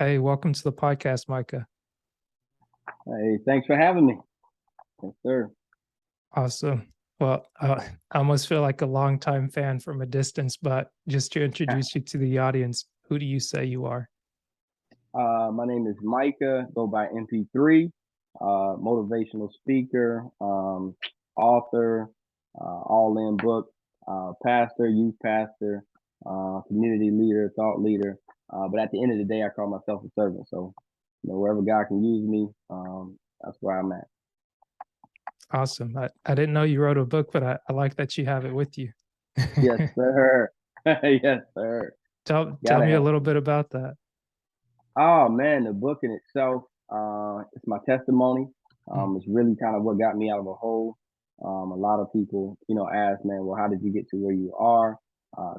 Hey, welcome to the podcast, Micah. Hey, thanks for having me. Yes, sir. Awesome. Well, I almost feel like a longtime fan from a distance, but just to introduce you to the audience, who do you say you are? My name is Micah, go by MP3, motivational speaker, author, all in book, pastor, youth pastor, community leader, thought leader. But at the end of the day, I call myself a servant. So, wherever God can use me, that's where I'm at. Awesome. I didn't know you wrote a book, but I like that you have it with you. Yes, sir. Yes, sir. Tell Gotta me a have. little bit about that. Oh man, the book in itself, it's my testimony. Mm, It's really kind of what got me out of a hole. A lot of people, ask, man, well, how did you get to where you are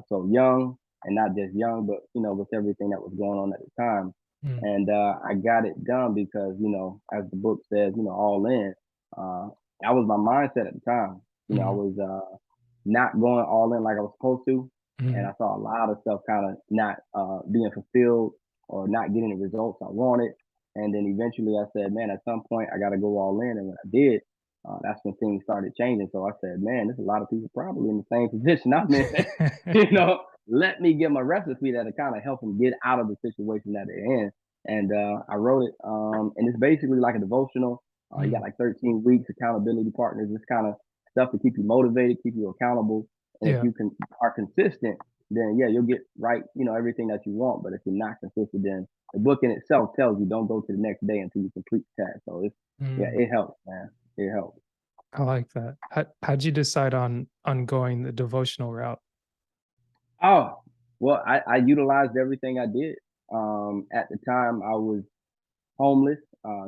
so young, and not just young, but with everything that was going on at the time. mm, And I got it done because, as the book says, all in. Uh, that was my mindset at the time. I mm, was not going all in like I was supposed to, and mm, I saw a lot of stuff kind of not being fulfilled or not getting the results I wanted. And then eventually I said, man, at some point I got to go all in. And when I did, that's when things started changing. So I said, man, there's a lot of people probably in the same position I'm in. Let me give my recipe that'll kind of help them get out of the situation that they're in. And I wrote it, and it's basically like a devotional. You got mm, like 13 weeks, accountability partners, this kind of stuff to keep you motivated, keep you accountable. And if yeah. you are consistent, then yeah, you'll get right, everything that you want. But if you're not consistent, then the book in itself tells you don't go to the next day until you complete the task. So yeah, Mm, it helps, man. It helps. I like that. How'd you decide on going the devotional route? Oh, well, I utilized everything I did. At the time, I was homeless,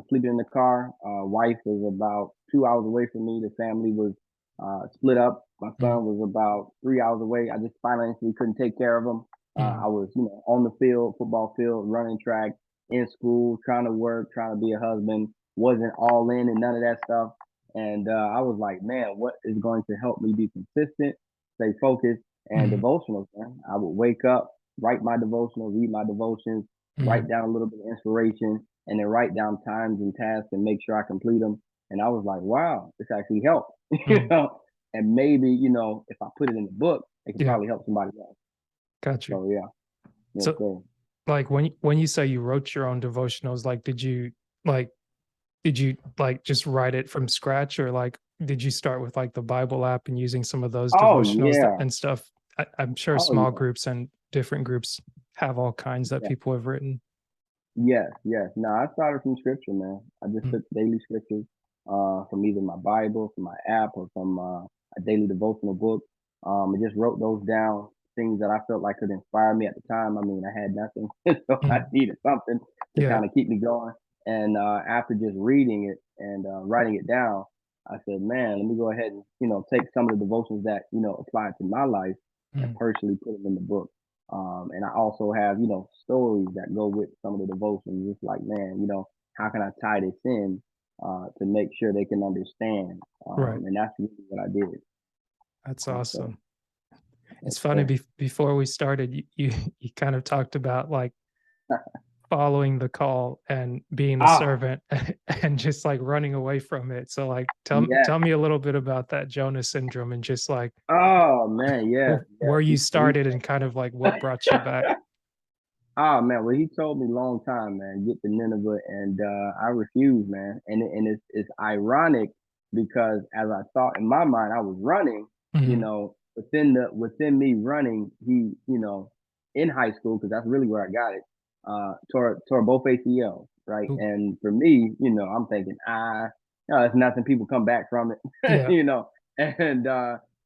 sleeping in the car. Wife was about 2 hours away from me. The family was split up. My Mm, son was about 3 hours away. I just financially couldn't take care of him. mm, I was, on the field, football field, running track, in school, trying to work, trying to be a husband. Wasn't all in and none of that stuff. And I was like, man, what is going to help me be consistent, stay focused, and mm, devotionals, man. I would wake up, write my devotional, read my devotions, mm, write down a little bit of inspiration, and then write down times and tasks and make sure I complete them. And I was like, wow, this actually helped, mm. And maybe, if I put it in the book, it could Yeah, probably help somebody else. got you. So yeah, yes, So sir. like when you say you wrote your own devotionals, like like did you like just write it from scratch, or like did you start with like the Bible app and using some of those Oh devotionals yeah. and stuff? I'm sure Oh small yeah. groups and different groups have all kinds that Yeah. people have written. Yes, yes. No, I started from scripture, man. I just Mm, took daily scriptures from either my Bible, from my app, or from a daily devotional book. I just wrote those down, things that I felt like could inspire me at the time. I mean, I had nothing, so I mm, needed something to yeah. kind of keep me going. And after just reading it and writing it down, I said, man, let me go ahead and take some of the devotions that apply to my life and Mm, personally put them in the book. And I also have, stories that go with some of the devotions. It's like, man, how can I tie this in to make sure they can understand? right. And that's really what I did. That's Yes, sir. awesome. Yes, It's funny, sir. before we started, you kind of talked about like following the call and being a Ah, servant and just like running away from it. So like yes. tell me a little bit about that Jonah syndrome and just like Oh, man. Yes, yes. where you He started and kind of like what brought you back. oh man, well he told me long time, man, get to Nineveh, and I refused, man. And it's ironic because as I thought in my mind, I was running, Mhm, within me running, he, in high school because that's really where I got it, tore both ACLs, right? ooh, And for me, I'm thinking, it's nothing. People come back from it, yeah, and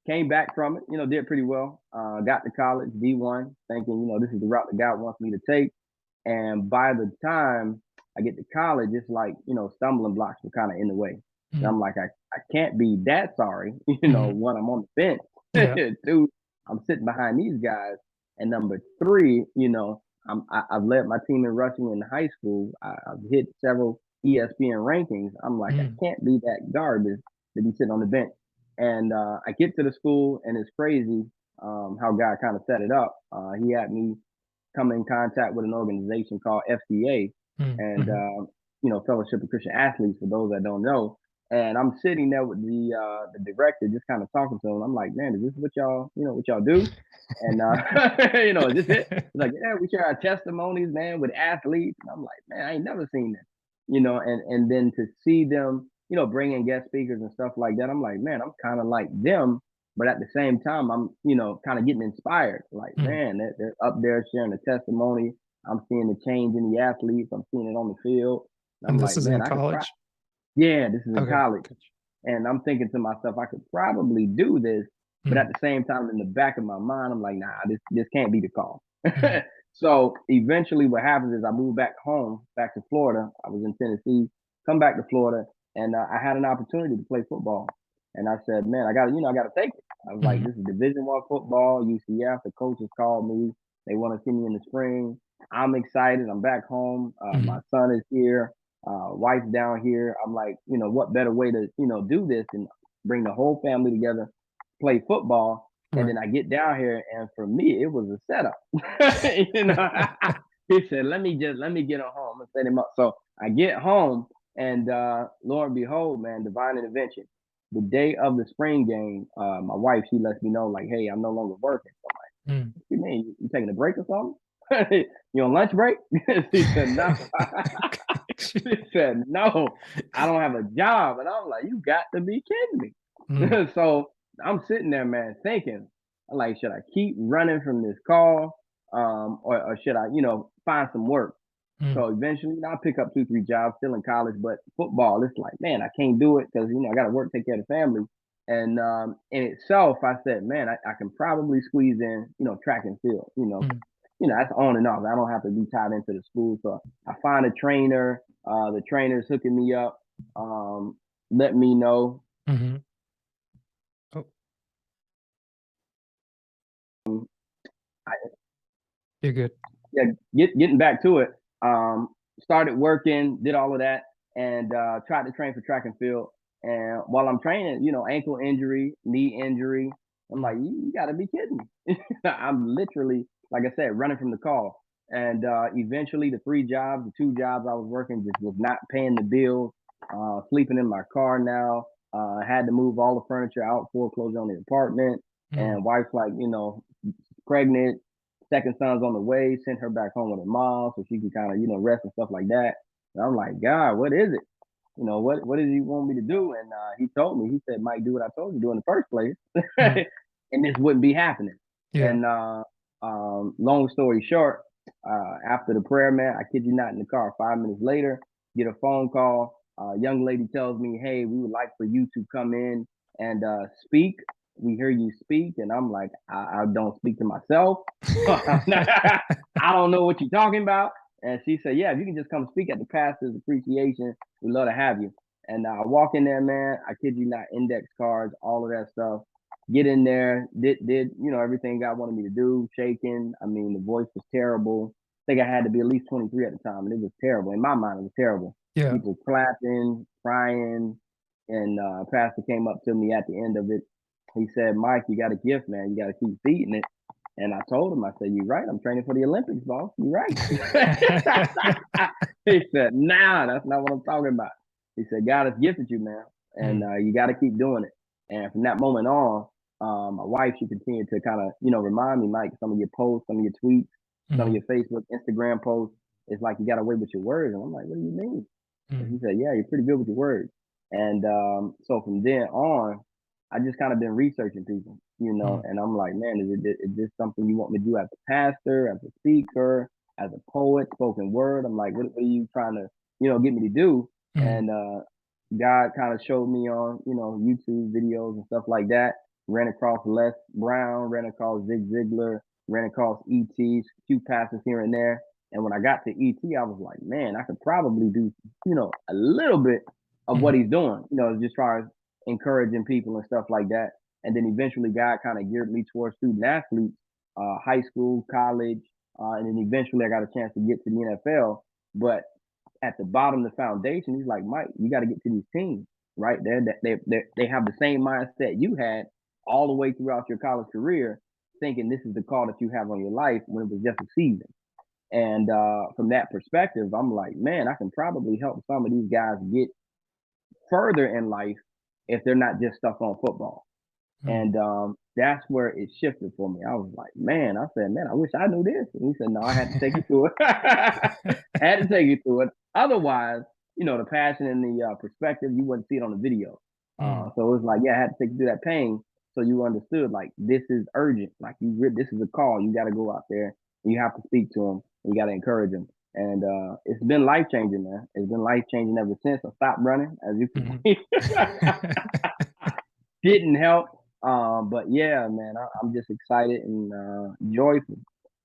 came back from it, did pretty well. Got to college, D1, thinking, this is the route that God wants me to take. And by the time I get to college, it's like, stumbling blocks were kind of in the way. And mhm, I'm like, I can't be that sorry, mhm, when I'm on the yeah, bench. Two, I'm sitting behind these guys. And number three, I've led my team in rushing in high school. I've hit several ESPN rankings. I'm like, I mhm, can't be that garbage to be sitting on the bench. And I get to the school, and it's crazy how God kind of set it up. He had me come in contact with an organization called FCA, and Mhm. Fellowship of Christian Athletes, for those that don't know. And I'm sitting there with the director, just kind of talking to him. I'm like, man, is this what y'all do? And is this it? He's like, yeah, we share our testimonies, man, with athletes. And I'm like, man, I ain't never seen this, and then to see them, bring in guest speakers and stuff like that. I'm like, man, I'm kind of like them, but at the same time, I'm, kind of getting inspired. Like, Mm. man, they're up there sharing the testimony. I'm seeing the change in the athletes. I'm seeing it on the field. And And I'm this like, is man, in I could college? yeah, this is in Okay, college. gotcha. And I'm thinking to myself, I could probably do this, but at Mm, the same time, in the back of my mind, I'm like, nah, this can't be the call. mm, So eventually, what happens is I moved back home, back to Florida. I was in Tennessee, come back to Florida, and I had an opportunity to play football. And I said, man, I got to take it. I was like, mhm, this is Division 1 football, UCF. The coaches called me. They want to see me in the spring. I'm excited. I'm back home. My mhm, son is here, wife's down here. I'm like, what better way to, do this and bring the whole family together, play football. And right. then I get down here, and for me, it was a setup. you know, he said, let me get him home and set him up. So I get home, and lo and behold, man, divine intervention. The day of the spring game, my wife, she lets me know, like, hey, I'm no longer working. So I'm like, Mm. what you mean? You taking a break or something? You on lunch break? She said, no. She said, no, I don't have a job. And I'm like, you got to be kidding Mm, me. So I'm sitting there, man, thinking, like, should I keep running from this call? Or should I, find some work? mm, So eventually, I pick up 2, 3 jobs, still in college, but football, it's like, man, I can't do it because, I got to work, take care of the family. And in itself, I said, man, I can probably squeeze in, track and field, mm. that's on and off. I don't have to be tied into the school. So I find a trainer. The trainer's hooking me up, um, let me know. Mhm. Oh, I, you're good. yeah, getting back to it. Started working, did all of that, and tried to train for track and field. And while I'm training, ankle injury, knee injury. I'm like, Mm, you got to be kidding me. I'm literally, like I said, running from the call. And eventually, the 3 jobs, the 2 jobs I was working just was not paying the bills. Sleeping in my car now. Had to move all the furniture out, foreclosure on the apartment. mm, And wife's like, pregnant, second son's on the way, sent her back home with her mom so she can kind of, rest and stuff like that. And I'm like, God, what is it? What does he want me to do? And he told me, he said, Mike, do what I told you to do in the first place. mm. And this wouldn't be happening. Yeah. And long story short, after the prayer, man, I kid you not, in the car, 5 minutes later, get a phone call. A young lady tells me, hey, we would like for you to come in and speak. We hear you speak. And I'm like, I don't speak to myself. I don't know what you're talking about. And she said, yeah, if you can just come speak at the pastor's appreciation, we'd love to have you. And I walk in there, man. I kid you not, index cards, all of that stuff. Get in there, did everything God wanted me to do, shaking. I mean, the voice was terrible. I think I had to be at least 23 at the time, and it was terrible. In my mind, it was terrible. Yeah. People clapping, crying, and pastor came up to me at the end of it. He said, Mike, you got a gift, man. You got to keep feeding it. And I told him, I said, you're right. I'm training for the Olympics, boss. You're right. He said, nah, that's not what I'm talking about. He said, God has gifted you, man. And Mm, you got to keep doing it. And from that moment on, my wife, she continued to kind of, remind me, Mike, some of your posts, some of your tweets, some of mhm, your Facebook, Instagram posts, it's like you got to wait with your words. And I'm like, what do you mean? And he mm, said, yeah, you're pretty good with your words. And so from then on, I just kind of been researching people, mm, and I'm like, man, is this something you want me to do as a pastor, as a speaker, as a poet, spoken word? I'm like, what are you trying to, get me to do? mm, And God kind of showed me on, YouTube videos and stuff like that. Ran across Les Brown, ran across Zig Ziglar, ran across ET's, few pastors here and there. And when I got to ET, I was like, man, I could probably do, a little bit of what mhm, he's doing, just try as encouraging people and stuff like that. And then eventually God kind of geared me towards student athletes, high school, college, and then eventually I got a chance to get to the NFL. But at the bottom of the foundation, he's like, Mike, you got to get to these teams, right? They have the same mindset you had all the way throughout your college career, thinking this is the call that you have on your life when it was just a season. And from that perspective, I'm like, man, I can probably help some of these guys get further in life if they're not just stuck on football. Mm. And that's where it shifted for me. I was like, man, I said, man, I wish I knew this. And he said, no, I had to take you through it. I had to take you through it. Otherwise, the passion and the perspective, you wouldn't see it on the video. Mm. So it was like, yeah, I had to take you through that pain so you understood, like, this is urgent. Like, this is a call. You got to go out there and you have to speak to them. You got to encourage them. And it's been life changing, man. It's been life changing ever since I stopped running, as you can Mhm. see. Didn't help. But yeah, man, I'm just excited and joyful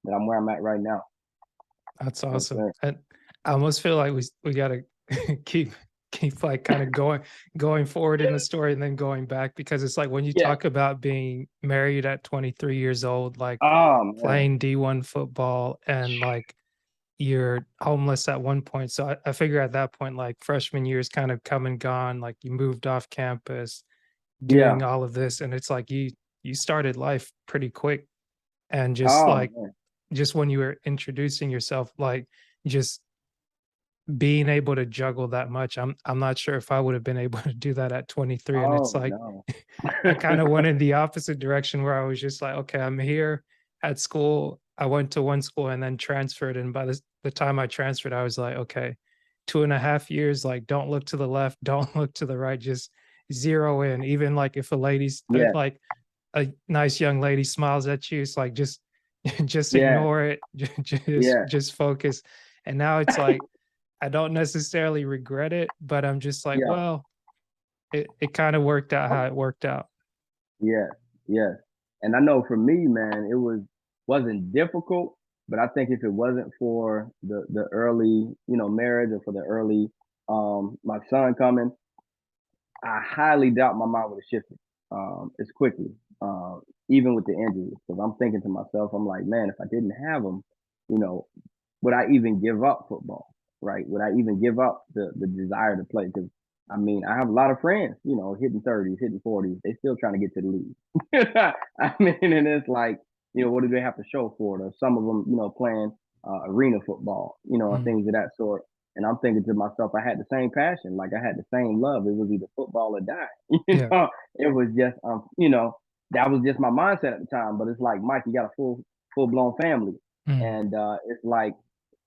that I'm where I'm at right now. That's Yes, awesome. sir. And I almost feel like we gotta keep keep like kind of going forward in the story and then going back because it's like when you Yeah. talk about being married at 23 years old, like Oh man. playing D1 football and like you're homeless at one point. So I figure at that point, like freshman year is kind of come and gone. Like you moved off campus, Yeah. doing all of this, and it's like you started life pretty quick and just Oh like man. just when you were introducing yourself, like just being able to juggle that much, I'm not sure if I would have been able to do that at 23, and it's Oh like no. I kinda went in the opposite direction where I was just like, "Okay, I'm here at school." I went to one school and then transferred, and by the time I transferred, I was like, "Okay, 2.5 years, like, don't look to the left, don't look to the right, just zero in." Even, like, if a lady's Yeah. like, a nice young lady smiles at you, it's like, just just Yeah. ignore it, Yeah. just focus, and now it's like, I don't necessarily regret it, but I'm just like, Yeah. "Well, it kinda worked out how it worked out." Yes, yes. And I know for me, man, wasn't difficult, but I think if it wasn't for the early, marriage or for the early my son coming, I highly doubt my mind would have shifted as quickly, even with the injuries. Because I'm thinking to myself, I'm like, man, if I didn't have them, you know, would I even give up football? Right? Would I even give up the desire to play? Because I mean, I have a lot of friends, hitting 30s, hitting 40s. They still trying to get to the league. I mean, and it's like, what do they have to show for it? Or some of them, playing arena football, and Mm, things of that sort. And I'm thinking to myself, I had the same passion, like I had the same love. It was either football or die. yeah, It was just, that was just my mindset at the time. But it's like, Mike, you got a full blown family, mm, and it's like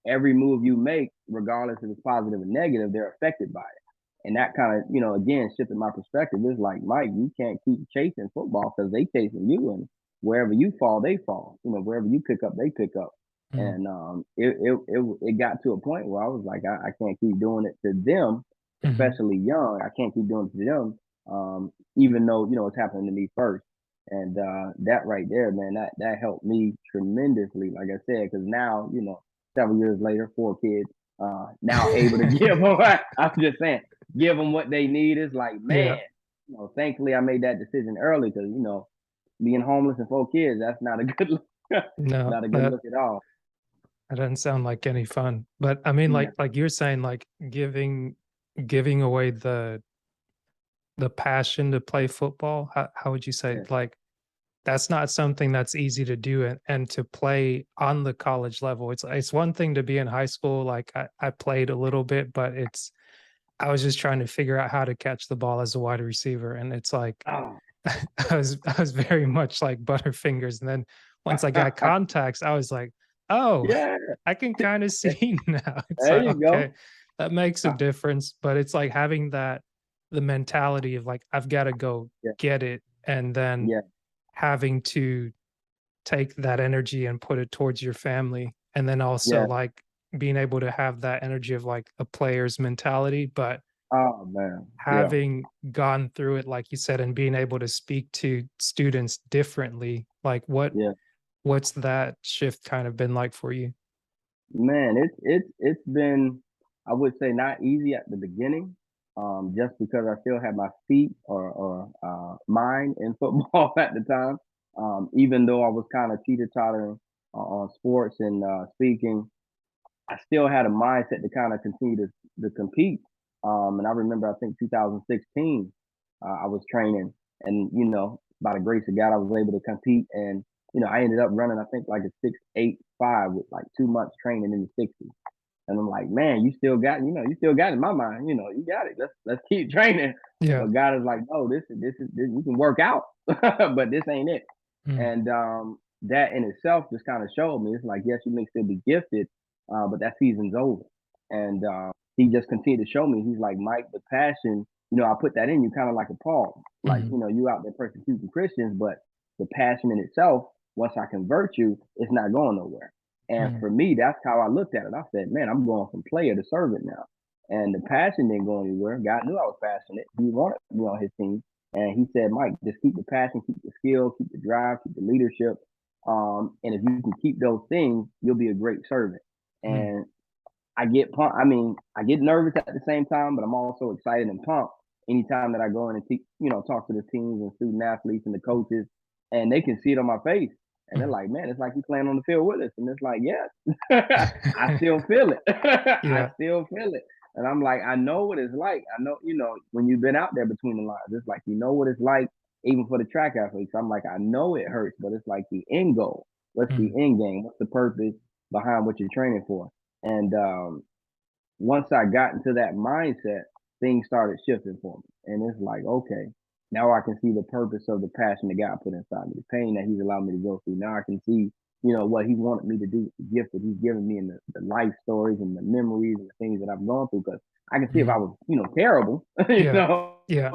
every move you make, regardless if it's positive or negative, they're affected by it. And that kind of, again, shifted my perspective. It's like, Mike, you can't keep chasing football because they chasing you, and wherever you fall, they fall. Wherever you pick up, they pick up. mm, And it got to a point where I was like, I can't keep doing it to them, mhm. especially young. I can't keep doing it to them, even though it's happening to me first. And that right there, man, that helped me tremendously. Like I said, because now several years later, 4 kids, now able to give them. I'm just saying, give them what they need. Is like, Yeah, man, thankfully I made that decision early because being homeless and 4 kids, that's not a good look. no, Not a good that look at all. that doesn't sound like any fun. But I mean, Yeah, like you're saying, like giving away the passion to play football. How would you say yeah. like that's not something that's easy to do and to play on the college level. It's one thing to be in high school. Like I played a little bit, but I was just trying to figure out how to catch the ball as a wide receiver. And it's like Oh, I was very much like Butterfingers. And then once I got contacts, I was like, oh, yeah. I can kind of see now. It's There like, you okay, go. that makes a difference. But it's like having that the mentality of like, I've got to go Yeah, get it. And then yeah, having to take that energy and put it towards your family. And then also yeah. like being able to have that energy of like a player's mentality, but Oh man, yeah, having gone through it, like you said, and being able to speak to students differently, like yeah. what's that shift kind of been like for you? Man, it's been, I would say, not easy at the beginning, just because I still had my feet or mind in football at the time. Even though I was kind of teeter tottering on sports and speaking, I still had a mindset to kind of continue to compete. And I remember, I think 2016, I was training, and by the grace of God, I was able to compete. And I ended up running, I think like a 6.85 with like 2 months training in the 60s. And I'm like, man, you still got it in my mind, you got it. Let's keep training. Yeah. But God is like, no, this you can work out, but this ain't it. Mm. And that in itself just kind of showed me, it's like, yes, you may still be gifted, but that season's over. And he just continued to show me. He's like, Mike, the passion, I put that in you, kind of like a Paul. Like, Mm-hmm. you out there persecuting Christians, but the passion in itself, once I convert you, it's not going nowhere. And Mm. for me, that's how I looked at it. I said, man, I'm going from player to servant now. And the passion didn't go anywhere. God knew I was passionate. He wanted me on his team. And he said, Mike, just keep the passion, keep the skill, keep the drive, keep the leadership. And if you can keep those things, you'll be a great servant. Mm. And I get pumped. I mean, I get nervous at the same time, but I'm also excited and pumped anytime that I go in and talk to the teams and student athletes and the coaches, and they can see it on my face. And they're Mm. like, man, it's like you playing on the field with us. And it's like, yes, I still feel it. I Yeah. still feel it. And I'm like, I know what it's like. I know, when you've been out there between the lines, it's like, what it's like, even for the track athletes. I'm like, I know it hurts, but it's like the end goal. What's the Mm. end game? What's the purpose behind what you're training for? And once I got into that mindset, things started shifting for me. And it's like, okay, now I can see the purpose of the passion that God put inside me, the pain that He's allowed me to go through. Now I can see, what He wanted me to do, the gift that He's given me, and the life stories and the memories and the things that I've gone through. Because I can see if I Mm. was, terrible, Yeah. Yeah.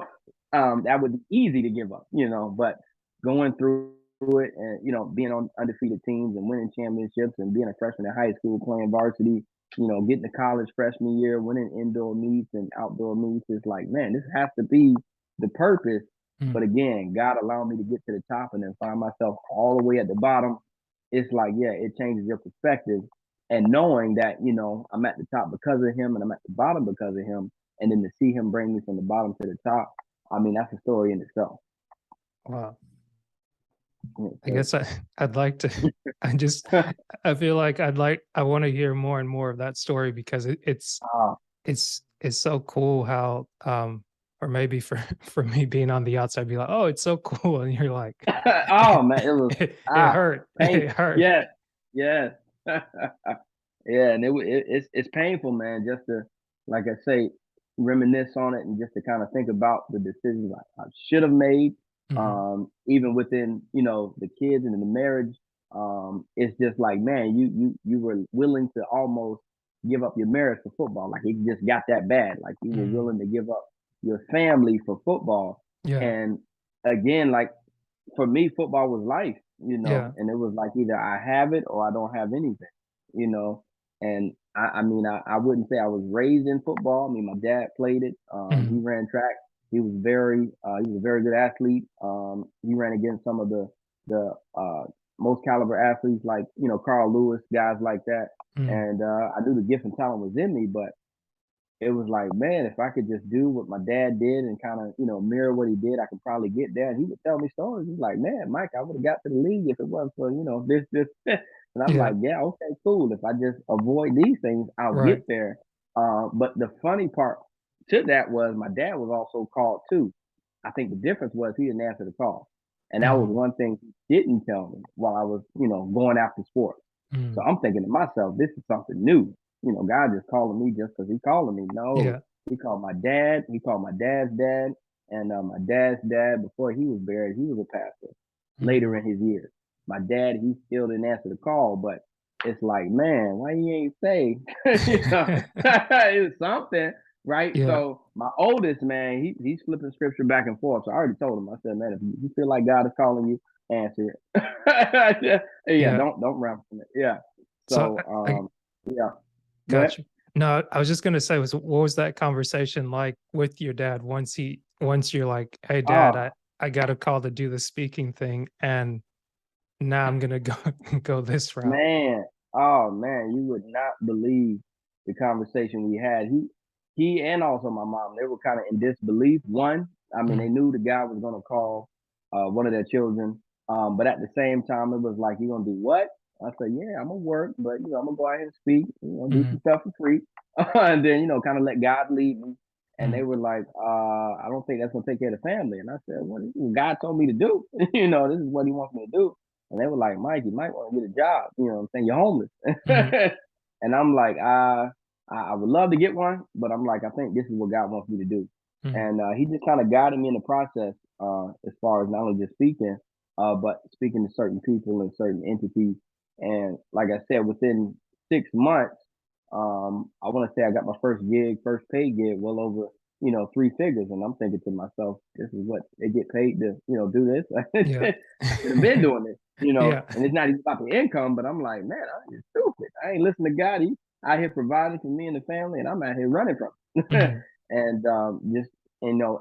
that would be easy to give up, but going through it and, being on undefeated teams and winning championships and being a freshman in high school, playing varsity, getting to college freshman year, winning indoor meets and outdoor meets, is like, man, this has to be the purpose. Mm. But again, God allowed me to get to the top and then find myself all the way at the bottom. It's like, yeah, it changes your perspective. And knowing that, I'm at the top because of him and I'm at the bottom because of him. And then to see him bring me from the bottom to the top, I mean, that's a story in itself. Wow. Yeah, I so, guess I'd like to I just I feel like I want to hear more and more of that story because uh, it's so cool how or maybe for for me being on the outside be like, "Oh, it's so cool." And you're like oh man, it was it hurt. It painful. hurt. Yes, yes. Yeah, and it's painful, man, just to, like I say, reminisce on it and just to kind of think about the decisions I should have made. Mhm. Even within, the kids and in the marriage. It's just like, man, you were willing to almost give up your marriage for football. Like it just got that bad. Like you were Mm. willing to give up your family for football. Yeah. And again, like for me, football was life, Yeah. and it was like either I have it or I don't have anything, you know. And I mean, I wouldn't say I was raised in football. I mean, my dad played it. He Mhm. ran track. He was a very good athlete. He ran against some of the most caliber athletes like Carl Lewis, guys like that. Mm. And I knew the gift and talent was in me, but it was like, man, if I could just do what my dad did and kind of, mirror what he did, I could probably get there. And he would tell me stories. He's like, man, Mike, I would have got to the league if it wasn't for, this. And I'm Yeah. like, yeah, okay, cool. If I just avoid these things, I'll Right. get there. But the funny part to that was my dad was also called too. I think the difference was he didn't answer the call. And that was Mhm. one thing he didn't tell me while I was, going after sports. So Mm. I'm thinking to myself, this is something new. God just calling me just because he calling me. No, Yeah. he called my dad. He called my dad's dad. And my dad's dad, before he was buried, he was a pastor later Mm. in his years. My dad, he still didn't answer the call, but it's like, man, why you ain't say? It's something, right? Yeah. So my oldest man, he's flipping scripture back and forth. So I already told him, I said, man, if you feel like God is calling you, answer it. Yeah, Yeah. don't run from it. Yeah. So So I yeah. But got you. No, I was just gonna say was what was that conversation like with your dad once you're like, "Hey dad, oh I got a call to do the speaking thing and now I'm gonna go go this route." man, oh man, you would not believe the conversation we had. He and also my mom, they were kind of in disbelief. One, I mean, they Mm. knew the guy was gonna call one of their children. But at the same time, it was like, you gonna do what? I said, yeah, I'm gonna work, but I'm gonna go out here and speak, do some Mm. stuff for free. And then, kind of let God lead me. And they Mm. were like, I don't think that's gonna take care of the family. And I said, well, this is what God told me to do. This is what he wants me to do. And they were like, Mike, you might want to get a job. You know what I'm saying? You're homeless. Mhm. And I'm like, I would love to get one, but I'm like, I think this is what God wants me to do. Mhm. And he just kind of guided me in the process as far as not only just speaking, but speaking to certain people and certain entities. And like I said, within 6 months, I want to say I got my first gig, first paid gig, well over, three figures. And I'm thinking to myself, this is what they get paid to, do this. Yeah. I should have been doing this, Yeah. and it's not even about the income, but I'm like, man, I'm just stupid. I ain't listening to God. He out here providing for me and the family, and I'm out here running from it. Mhm. And just,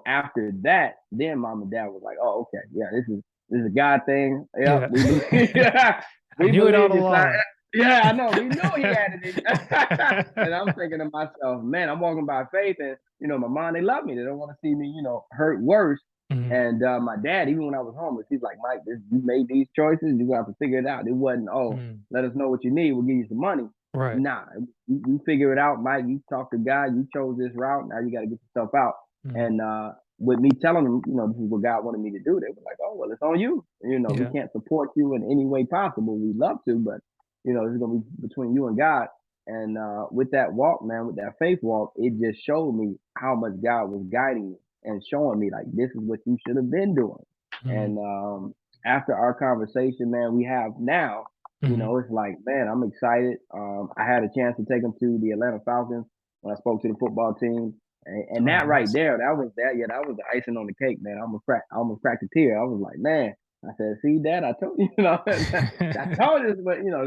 after that, then mom and dad was like, oh, okay, yeah, this is a God thing. Yep, Yeah. we believe, yeah, I we knew it all believe it's not. along. Yeah, I know. We know he had it. And I'm thinking to myself, man, I'm walking by faith, and my mom, they love me. They don't want to see me, hurt worse. Mhm. And my dad, even when I was homeless, he's like, Mike, you made these choices. You have to figure it out. It wasn't, oh, Mhm. let us know what you need. We'll give you some money. Right. Nah, you figure it out, Mike. You talk to God. You chose this route. Now you got to get yourself out. Mhm. And with me telling them, this is what God wanted me to do, they were like, oh, well, it's on you. We Yeah. can't support you in any way possible. We'd love to, but, this is going to be between you and God. And with that walk, man, with that faith walk, it just showed me how much God was guiding me and showing me, like, this is what you should have been doing. Mhm. And after our conversation, man, we have now, Mhm. it's like, man, I'm excited. I had a chance to take him to the Atlanta Falcons when I spoke to the football team. And Oh, that right nice. there, that was the icing on the cake, man. I almost cracked a tear. I was like, man, I said, see, Dad, I told you, I told you this is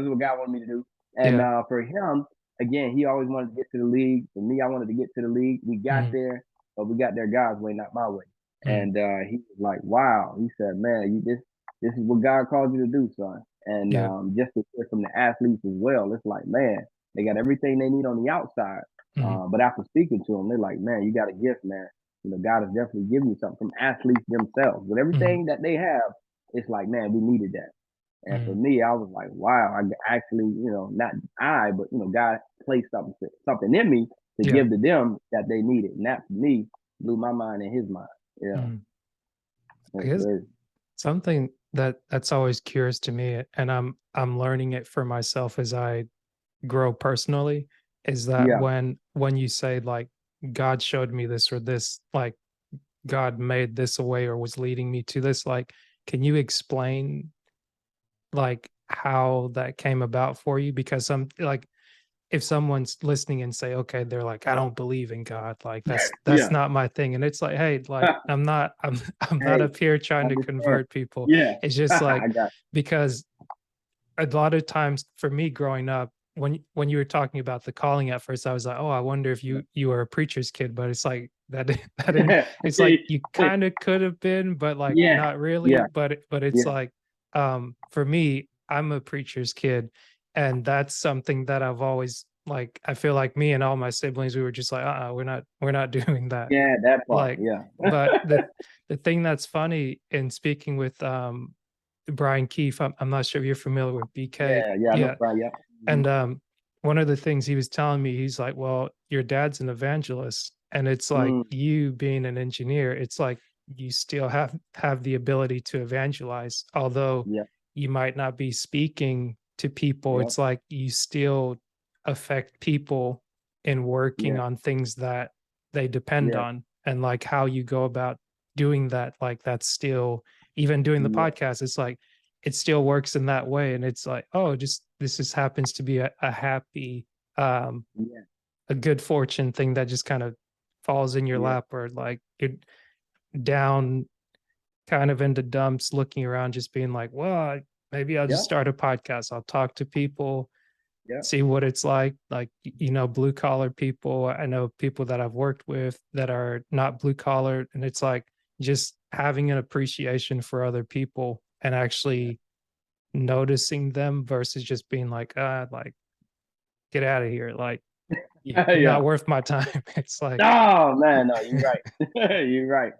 what God wanted me to do. And Yeah. for him, again, he always wanted to get to the league. For me, I wanted to get to the league. We got Mhm. there, but we got there God's way, not my way. Mhm. And he was like, wow. He said, man, this is what God called you to do, son. And Yeah. just to hear from the athletes as well, it's like, man, they got everything they need on the outside. Mhm. But after speaking to them, they're like, man, you got a gift, man. God has definitely given you something from athletes themselves. With Mhm. everything that they have, it's like, man, we needed that. And for Mhm. me, I was like, wow, I actually, not I, but God placed something in me to Yeah. give to them that they needed. And that for me blew my mind and his mind. Yeah. Mhm. I That's guess crazy. something that's always curious to me, and I'm learning it for myself as I grow personally, is that Yeah. when you say like God showed me this or this, like God made this a way or was leading me to this, like can you explain like how that came about for you? Because some like if someone's listening and say, okay, they're like, I don't believe in God, like that's Yeah. not my thing. And it's like, hey, like I'm I'm not Hey, up here trying to understand. convert people. Yeah. It's just like I got because a lot of times for me growing up, when you were talking about the calling at first, I was like, oh, I wonder if you. you were a preacher's kid, but it's like that that didn't, it's like you kind of could have been, but like Yeah. not really. Yeah. But it's Yeah. like for me, I'm a preacher's kid, and that's something that I've always like. I feel like me and all my siblings, we were just like, we're not doing that. Yeah. That part. Like, Yeah. but the thing that's funny in speaking with Brian Keefe, I'm not sure if you're familiar with BK. Yeah. Yeah. I know, Yeah. Brian. Yeah. Hmm. And one of the things he was telling me, he's like, well, your dad's an evangelist. And it's like Mm, you being an engineer, it's like you still have the ability to evangelize, although yeah. you might not be speaking to people. Yeah. It's like you still affect people in working Yeah. on things that they depend Yeah. on. And like how you go about doing that, like that's still even doing the Yeah. podcast, it's like it still works in that way. And it's like, oh, just this just happens to be a happy, um, Yeah. a good fortune thing that just kind of falls in your Yeah. lap, or like you're down kind of into dumps, looking around, just being like, well, maybe I'll just Yeah. start a podcast. I'll talk to people, Yeah. see what it's like. Like, blue collar people. I know people that I've worked with that are not blue collar. And it's like just having an appreciation for other people and actually noticing them versus just being like get out of here, like you're Yeah. not worth my time. It's like Oh man, no, you're right. You're right.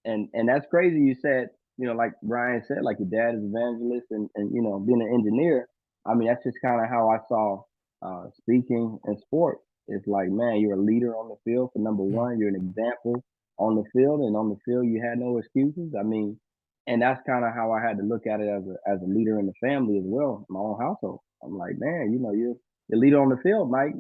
And that's crazy. You said, like Brian said, like your dad is evangelist and being an engineer. I mean, that's just kind of how I saw speaking and sports. It's like, man, you're a leader on the field for number mm, one. You're an example on the field, and on the field, you had no excuses. I mean, and that's kind of how I had to look at it as a leader in the family as well, my own household. I'm like, man, you're the leader on the field, Mike.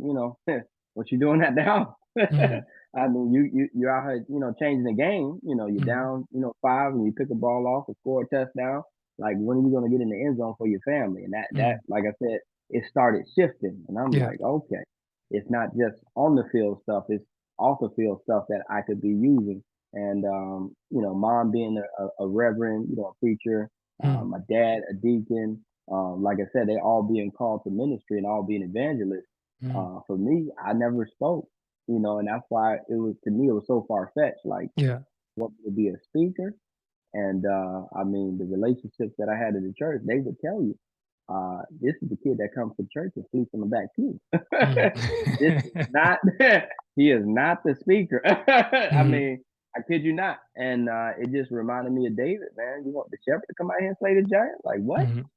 What you doing at the house? Mhm, I mean, you're out here, changing the game. You're mhm, down, five, and you pick a ball off and score a touchdown. Like, when are you gonna get in the end zone for your family? And that, mhm. like I said, it started shifting, and I'm Yeah. like, okay, it's not just on the field stuff; it's off the field stuff that I could be using. And mom being a reverend, a preacher, Mm, my dad a deacon. Like I said, they all being called to ministry and all being evangelists. mm. For me, I never spoke, and that's why to me it was so far fetched. Like, Yeah. want me to be a speaker, and I mean, the relationships that I had in the church, they would tell you, this is the kid that comes to church and sleeps on the back pew. Mm. This is not, he is not the speaker. I Mhm, mean, I kid you not. And it just reminded me of David, man. You want the shepherd to come out here and slay the giant? Like, what? mhm.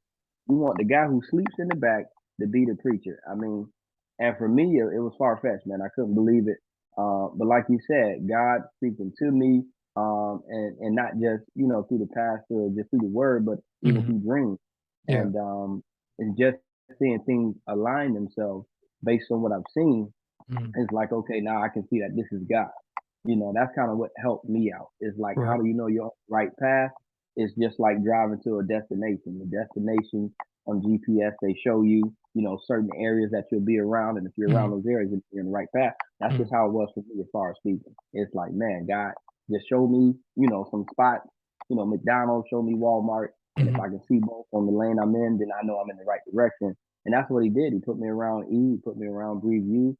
You want the guy who sleeps in the back to be the preacher. I mean, and for me, it was far fetched, man. I couldn't believe it. But like you said, God speaking to me, and not just through the pastor or just through the word, but even Mhm. through dreams, Yeah. and just seeing things align themselves based on what I've seen. Mm. It's like, okay, now I can see that this is God. That's kind of what helped me out. It's like, how Right. do you know you're on the right path? It's just like driving to a destination. The destination on GPS, they show you, certain areas that you'll be around. And if you're around Mhm, those areas, you're in the right path. That's mm, just how it was for me as far as speaking. It's like, man, God just showed me, some spots, McDonald's, show me Walmart. And if mhm, I can see both on the lane I'm in, then I know I'm in the right direction. And that's what he did. He put me around E, he put me around Grieveview,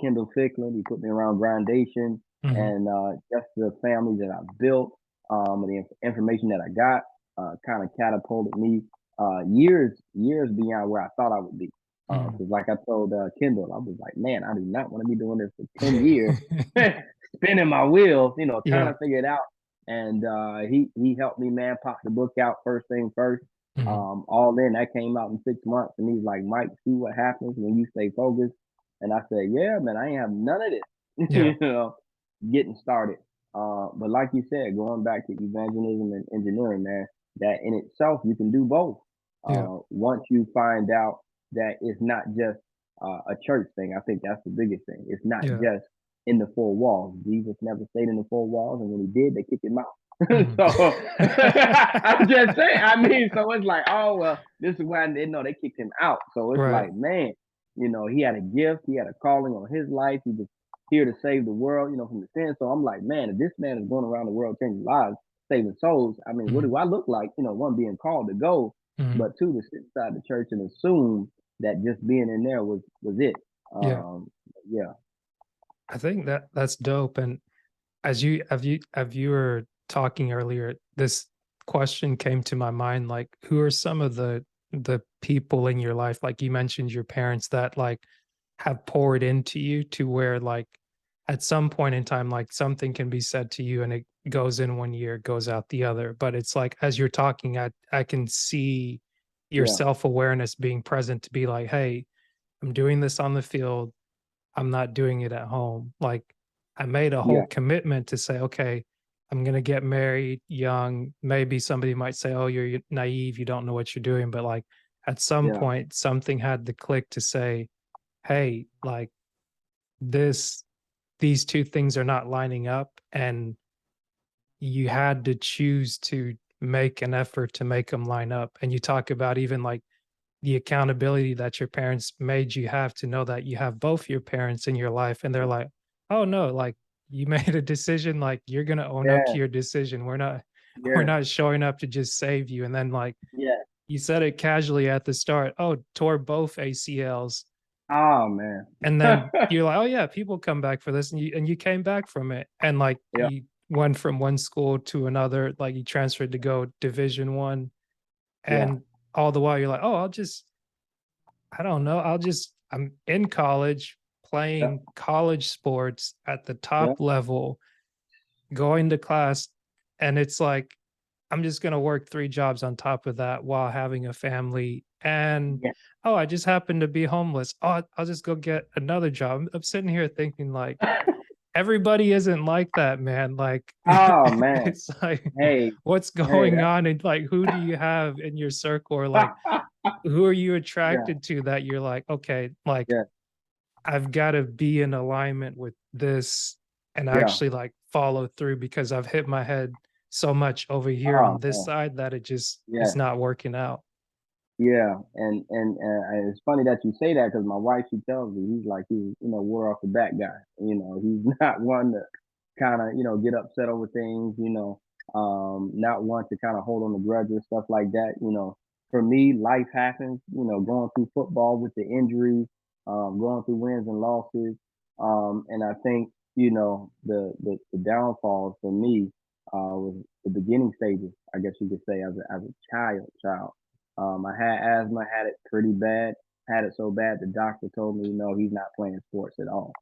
Kendall Ficklin. He put me around Grandation, mhm, and just the family that I built, and the information that I got, kind of catapulted me years beyond where I thought I would be. mm. Because like I told Kendall, I was like, man, I do not want to be doing this for 10 years, spinning my wheels, trying Yeah. to figure it out. And he helped me, man, pop the book out first thing first. Mhm. All in that came out in 6 months, and he's like, Mike, see what happens when you stay focused. And I said, yeah, man, I ain't have none of this, Yeah. getting started. But like you said, going back to evangelism and engineering, man, that in itself, you can do both. Yeah. Once you find out that it's not just a church thing, I think that's the biggest thing. It's not Yeah. just in the four walls. Jesus never stayed in the four walls, and when he did, they kicked him out. Mhm. So I'm just saying. I mean, so it's like, oh well, this is why they know they kicked him out. So it's Right. like, man, he had a gift, he had a calling on his life. He was here to save the world, from the sin. So I'm like, man, if this man is going around the world changing lives, saving souls, I mean, what Mhm, do I look like? One being called to go, mhm. but two to sit inside the church and assume that just being in there was it. Yeah. Yeah, I think that's dope. And as you were talking earlier, this question came to my mind, like, who are some of the people in your life, like you mentioned your parents, that like have poured into you to where like at some point in time, like something can be said to you and it goes in one ear, goes out the other. But it's like as you're talking, I can see your yeah, self-awareness being present to be like, hey, I'm doing this on the field. I'm not doing it at home. Like I made a whole yeah, commitment to say, okay, I'm going to get married young. Maybe somebody might say, oh, you're naive. You don't know what you're doing. But like at some yeah, point, something had to click to say, hey, like this, these two things are not lining up. And you had to choose to make an effort to make them line up. And you talk about even like the accountability that your parents made you have to know that you have both your parents in your life and they're like, "Oh no, like you made a decision, like you're going to own up to yeah, your decision. We're yeah, not showing up to just save you." And then like yeah. you said it casually at the start, "Oh, tore both ACLs." Oh man. And then you're like, "Oh yeah, people come back for this." And you came back from it and like Yeah, you went from one school to another, like you transferred to go division 1 yeah, and all the while you're like, "Oh, I don't know. I'm in college yeah, playing college sports at the yeah, top level, going to class, and it's like I'm just going to work 3 jobs on top of that while having a family. And yeah. oh, I just happen to be homeless. Oh, I'll just go get another job. I'm sitting here thinking like everybody isn't like that, man. Like Oh man, it's like hey, what's hey, going on and like who do you have in your circle or like who are you yeah, attracted to that you're like, okay, like yeah, I've got to be in alignment with this and yeah. actually like follow through because I've hit my head so much over here on Oh this man, side that it just yeah. is not working out. Yeah, and it's funny that you say that because my wife, she tells me he's like he's war off the bat guy. He's not one to kind of get upset over things. Not one to kind of hold on to grudges, stuff like that. For me, life happens. Going through football with the injuries, going through wins and losses, and I think the downfalls for me was the beginning stages. I guess you could say as a child. I had asthma, had it pretty bad, had it so bad the doctor told me, no, he's not playing sports at all.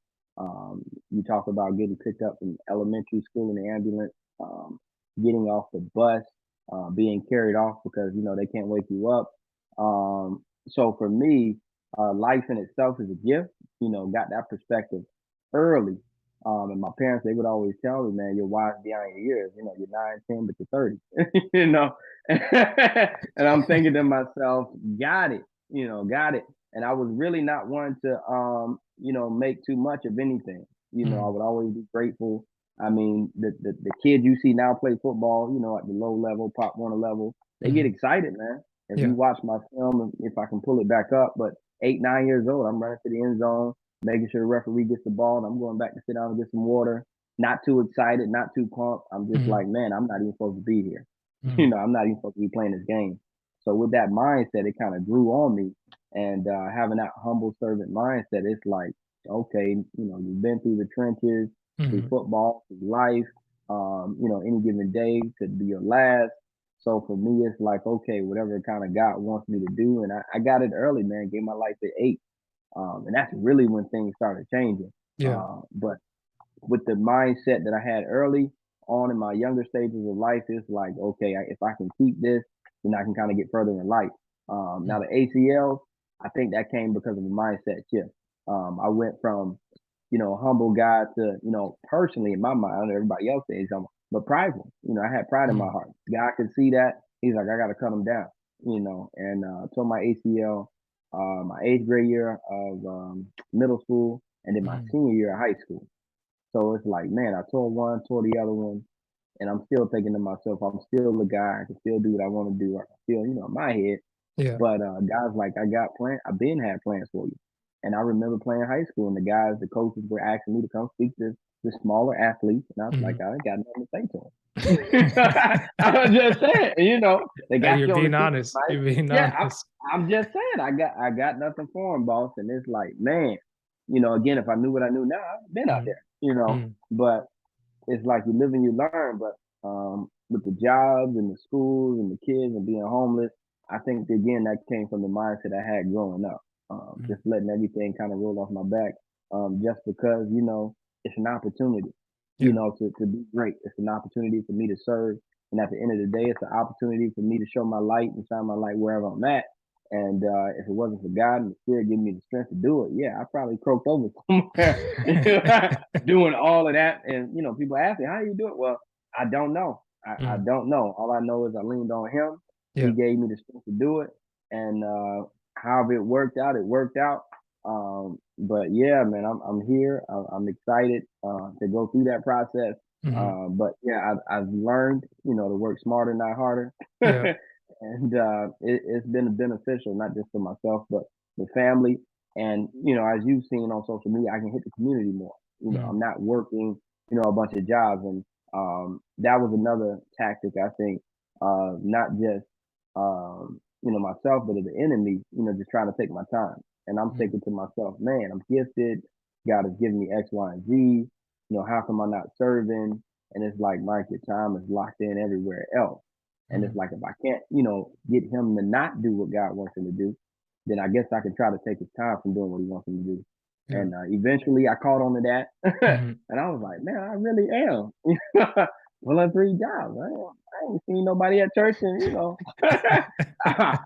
You talk about getting picked up from elementary school in the ambulance, getting off the bus, being carried off because they can't wake you up. So for me, life in itself is a gift. Got that perspective early. And my parents, they would always tell me, man, you're wise beyond your years. You're 9, 10, but you're 30. And I'm thinking to myself, got it, got it. And I was really not one to, make too much of anything. I Mm, would always be grateful. I mean, the kids you see now play football, at the low level, pop Warner level, they get mhm. excited, man. If you Yeah. watch my film, if I can pull it back up, but 8, 9 years old, I'm running to the end zone, making sure the referee gets the ball, and I'm going back to sit down and get some water. Not too excited, not too pumped. I'm just Mhm, like, man, I'm not even supposed to be here. mhm, I'm not even supposed to be playing this game. So with that mindset, it kind of grew on me. And having that humble servant mindset, it's like, okay, you've been through the trenches, through mhm. football, through life. Any given day could be your last. So for me, it's like, okay, whatever kind of God wants me to do. And I got it early, man. Gave my life at 8. And that's really when things started changing. Yeah. But with the mindset that I had early on in my younger stages of life, it's like, okay, if I can keep this, then I can kind of get further in life. Now Mm, the ACL, I think that came because of a mindset shift. I went from, a humble guy to, personally in my mind, I don't know everybody else says something, but prideful. I had pride in my mm, heart. God could see that. He's like, I got to cut him down, and tore my ACL my 8th grade year of middle school and then my mm, senior year of high school. So it's like, man, I tore one, tore the other one, and I'm still thinking to myself, I'm still a guy. I can still do what I want to do. I can still, in my head. yeah. But guys like, I got plans. I've been had plans for you. And I remember playing high school, and the coaches were asking me to come speak to the smaller athletes, and I was like, Mhm. I ain't got nothing to say to them. I was just saying, they Hey, got you're you on the being team, honest. right? You're being Yeah, honest. I'm just saying, I got nothing for them, boss. And it's like, man, again, if I knew what I knew now, I've been out Mm, there. mm, But it's like you live and you learn. But with the jobs and the schools and the kids and being homeless, I think again that came from the mindset I had growing up. mm. Just letting everything kind of roll off my back, just because it's an opportunity, Yeah. to be great. It's an opportunity for me to serve, and at the end of the day, it's an opportunity for me to show my light and shine my light wherever I'm at. And if it wasn't for God and the Spirit giving me the strength to do it, yeah, I probably croaked over somewhere doing all of that. And people ask me, "How you do it?" Well, I don't know. I Mm, don't know. All I know is I leaned on Him. He yeah. gave me the strength to do it, and however it worked out, it worked out. But yeah, man, I'm here. I'm excited to go through that process. Mhm. But yeah, I've learned, to work smarter, not harder. Yeah. And it's been beneficial, not just for myself, but the family. And as you've seen on social media, I can hit the community more. Mm, I'm not working, a bunch of jobs, and that was another tactic I think. Not just myself, but of the enemy. Just trying to take my time. And I'm mm, thinking to myself, man, I'm gifted. God has given me X, Y, and Z. How come I'm not serving? And it's like, Mike, your time is locked in everywhere else. And it's mm. like, if I can't, get him to not do what God wants him to do, then I guess I can try to take his time from doing what he wants him to do. Yeah. And eventually I caught on to that. Mhm. And I was like, man, I really am. Pulling 3 jobs. I ain't seen nobody at church. And,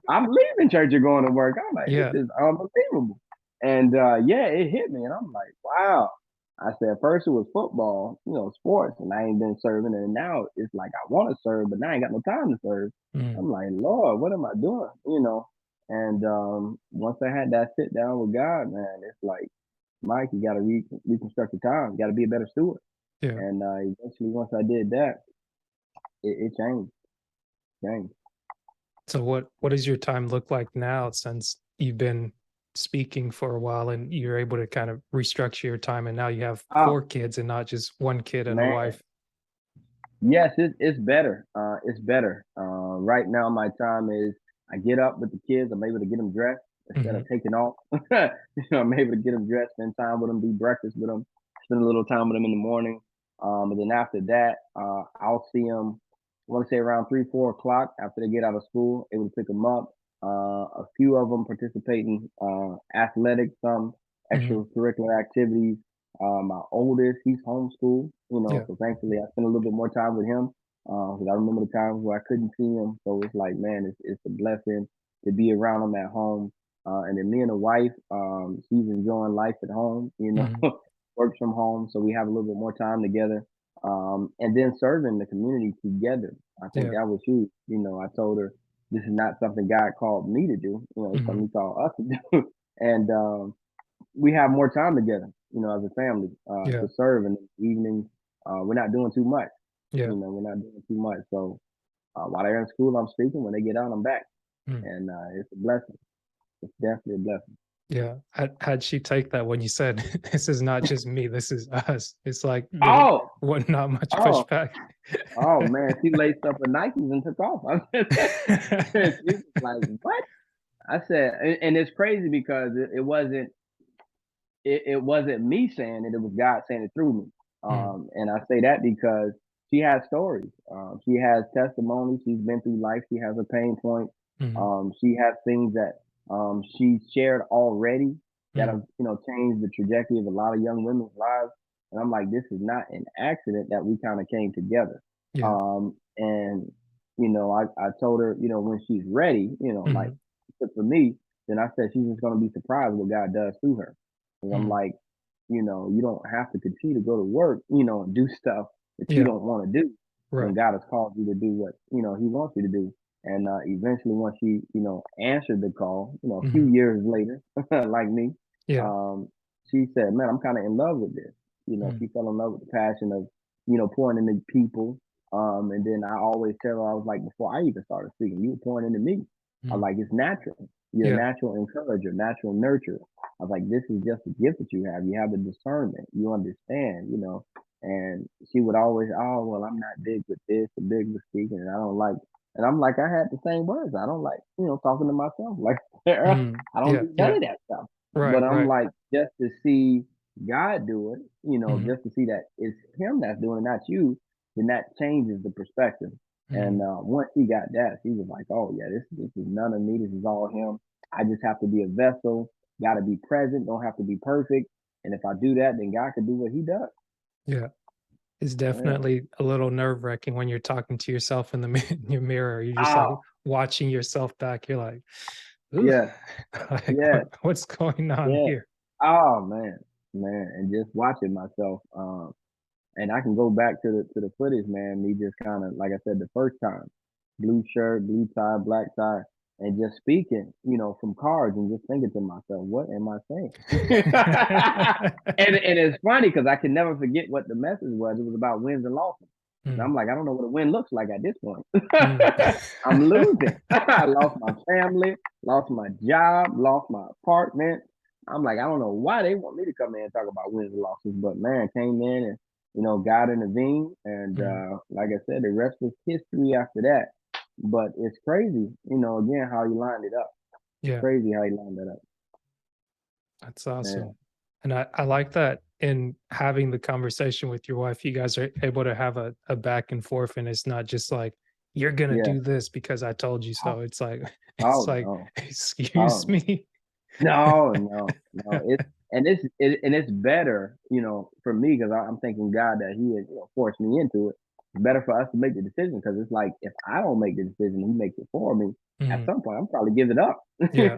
I'm leaving church and going to work. I'm like, this Yeah. is unbelievable. And yeah, it hit me. And I'm like, wow. I said first it was football, sports, and I ain't been serving, and now it's like I want to serve, but now I ain't got no time to serve. Mm, I'm like, Lord, what am I doing? And once I had that sit down with God, man, it's like, Mike, you got to reconstruct your time. You got to be a better steward. yeah. And eventually, once I did that, it changed. Changed. So what does your time look like now since you've been speaking for a while and you're able to kind of restructure your time and now you have Oh 4 kids and not just 1 kid and a man, wife? yes, it's better. It's better. Right now, my time is I get up with the kids. I'm able to get them dressed instead Hmm. of taking off. I'm able to get them dressed, spend time with them, do breakfast with them, spend a little time with them in the morning. And then after that, I'll see them. I want to say around 3, 4 o'clock after they get out of school. Able to pick them up. A few of them participate in athletics, some Hmm. extracurricular activities. My oldest, he's homeschooled, Yeah. so thankfully I spend a little bit more time with him because I remember the times where I couldn't see him. So it's like, man, it's a blessing to be around him at home. And then me and the wife, she's enjoying life at home, Hmm. works from home. So we have a little bit more time together. And then serving the community together. I think Yeah. that was huge. I told her this is not something God called me to do. It's Hmm. something He called us to do. And we have more time together, as a family, Yeah. to serve in the evenings. We're not doing too much. Yeah. We're not doing too much. So while they're in school, I'm speaking. When they get out, I'm back, Mm. and it's a blessing. It's definitely a blessing. Yeah. How'd she take that when you said, this is not just me, this is us? It's like there Oh, was not much oh, pushback. oh man! She laced up her Nikes and took off. She was like, "What?" I said, and it's crazy because it wasn't me saying it; it was God saying it through me. Mm, And I say that because she has stories. She has testimony. She's been through life. She has a pain point. mhm, She has things that she shared already that have mm, changed the trajectory of a lot of young women's lives. And I'm like, this is not an accident that we kind of came together. yeah. And I told her, when she's ready, like Mhm, for me, then I said she's just gonna be surprised what God does through her. And I'm mm, like, you don't have to continue to go to work, and do stuff that you yeah. don't want to do when Right. God has called you to do what, He wants you to do. And eventually, once she, answered the call, a few Mhm, years later, like me, yeah. um, she said, "Man, I'm kind of in love with this." Mm, She fell in love with the passion of, pouring into people. And then I always tell her, I was like, before I even started speaking, you were pouring into me. I was mm, like, it's natural. You're a yeah. natural encourager, natural nurturer. I was like, this is just a gift that you have. You have the discernment. You understand, And she would always, oh, well, I'm not big with this or big with speaking, and I don't like. And I'm like, I had the same words. I don't like, talking to myself. Like, Mm, I don't yeah, do none yeah. of that stuff. Right, But I'm right. like, just to see God do it, Mhm, just to see that it's Him that's doing it, not you, then that changes the perspective. And mhm, once he got that, he was like, "Oh yeah, this is none of me. This is all Him. I just have to be a vessel. Got to be present. Don't have to be perfect. And if I do that, then God can do what He does." yeah. It's Yeah. definitely a little nerve-wracking when you're talking to yourself in the in your mirror. You're just, like, Oh watching yourself back. You're like, "Ooh, yeah, like, yeah, what's going on yeah. here?" Oh man, and just watching myself. And I can go back to the footage, man. Me just kind of like I said the first time, blue shirt, blue tie, black tie, and just speaking, from cards and just thinking to myself, what am I saying? And it's funny because I can never forget what the message was. It was about wins and losses. And Mm, I'm like, I don't know what a win looks like at this point. mm. I'm losing. I lost my family, lost my job, lost my apartment. I'm like, I don't know why they want me to come in and talk about wins and losses, but man, came in and God intervened, and Mm, like I said, the rest was history after that. But it's crazy, again how you lined it up. It's yeah. crazy how you lined that up. That's Yeah, awesome. And I like that in having the conversation with your wife, you guys are able to have a back and forth and it's not just like, you're gonna yeah. do this because I told you Oh, so. It's like it's oh like, no, excuse oh me. no, no, no. It's better, for me because I'm thanking God that He has forced me into it. It's better for us to make the decision because it's like if I don't make the decision, He makes it for me. At Mhm. some point, I'm probably give it up. Yeah.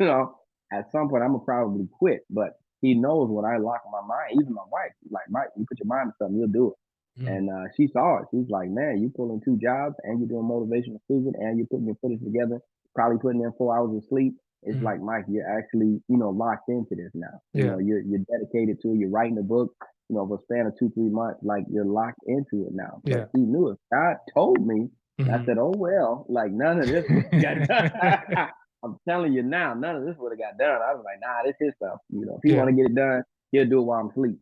At some point, I'm gonna probably quit. But he knows when I lock my mind. Even my wife, like, Mike, you put your mind to something, you'll do it. Mm. And she saw it. She's like, man, you pulling 2 jobs and you're doing motivational speaking and you're putting your footage together, probably putting in 4 hours of sleep. It's Mm. like, Mike, you're actually, locked into this now. Yeah. You're dedicated to it. You're writing a book, over a span of 2, 3 months, like you're locked into it now. But Yeah. he knew if God told me, and I Mhm. said, oh well, like none of this would have got done. I'm telling you now, none of this would have got done. I was like, nah, this is stuff. If he Yeah. want to get it done, he'll do it while I'm asleep.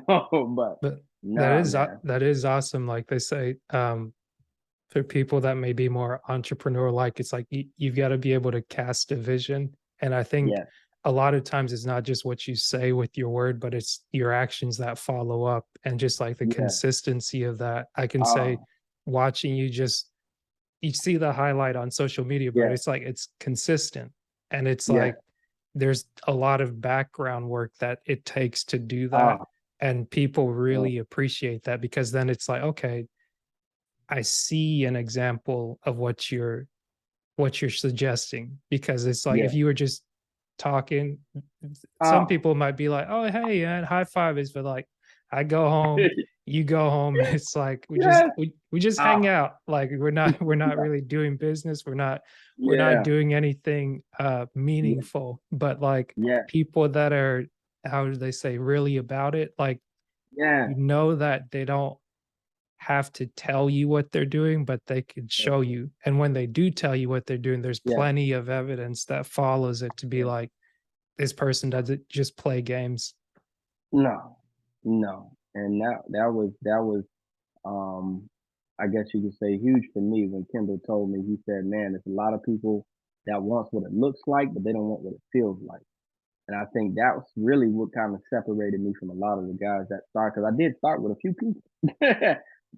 But But nah, man. that is awesome. Like they say, for people that may be more entrepreneur like, it's like you've got to be able to cast a vision. And I think Yeah, a lot of times it's not just what you say with your word, but it's your actions that follow up and just like the yeah. consistency of that. I can say Oh, watching you just you see the highlight on social media, but yeah, it's like it's consistent. And it's yeah. like there's a lot of background work that it takes to do that. Oh, And people yeah, really appreciate that because then it's like, okay, I see an example of what you're suggesting because it's like if yeah. you were just talking, some Oh, people might be like, "Oh, hey, man, high five is," but like, I go home, you go home, it's like yeah. we just hang Oh, out. Like we're not yeah, really doing business. We're not yeah, doing anything yeah, meaningful. But like yeah, people that are, how do they say, really about it, like yeah. you know that they don't have to tell you what they're doing, but they can show you. And when they do tell you what they're doing, there's Yeah, plenty of evidence that follows it to be yeah. like, this person doesn't just play games. No, no. And that was I guess you could say huge for me when Kendall told me. He said, man, there's a lot of people that wants what it looks like, but they don't want what it feels like. And I think that was really what kind of separated me from a lot of the guys that start, because I did start with a few people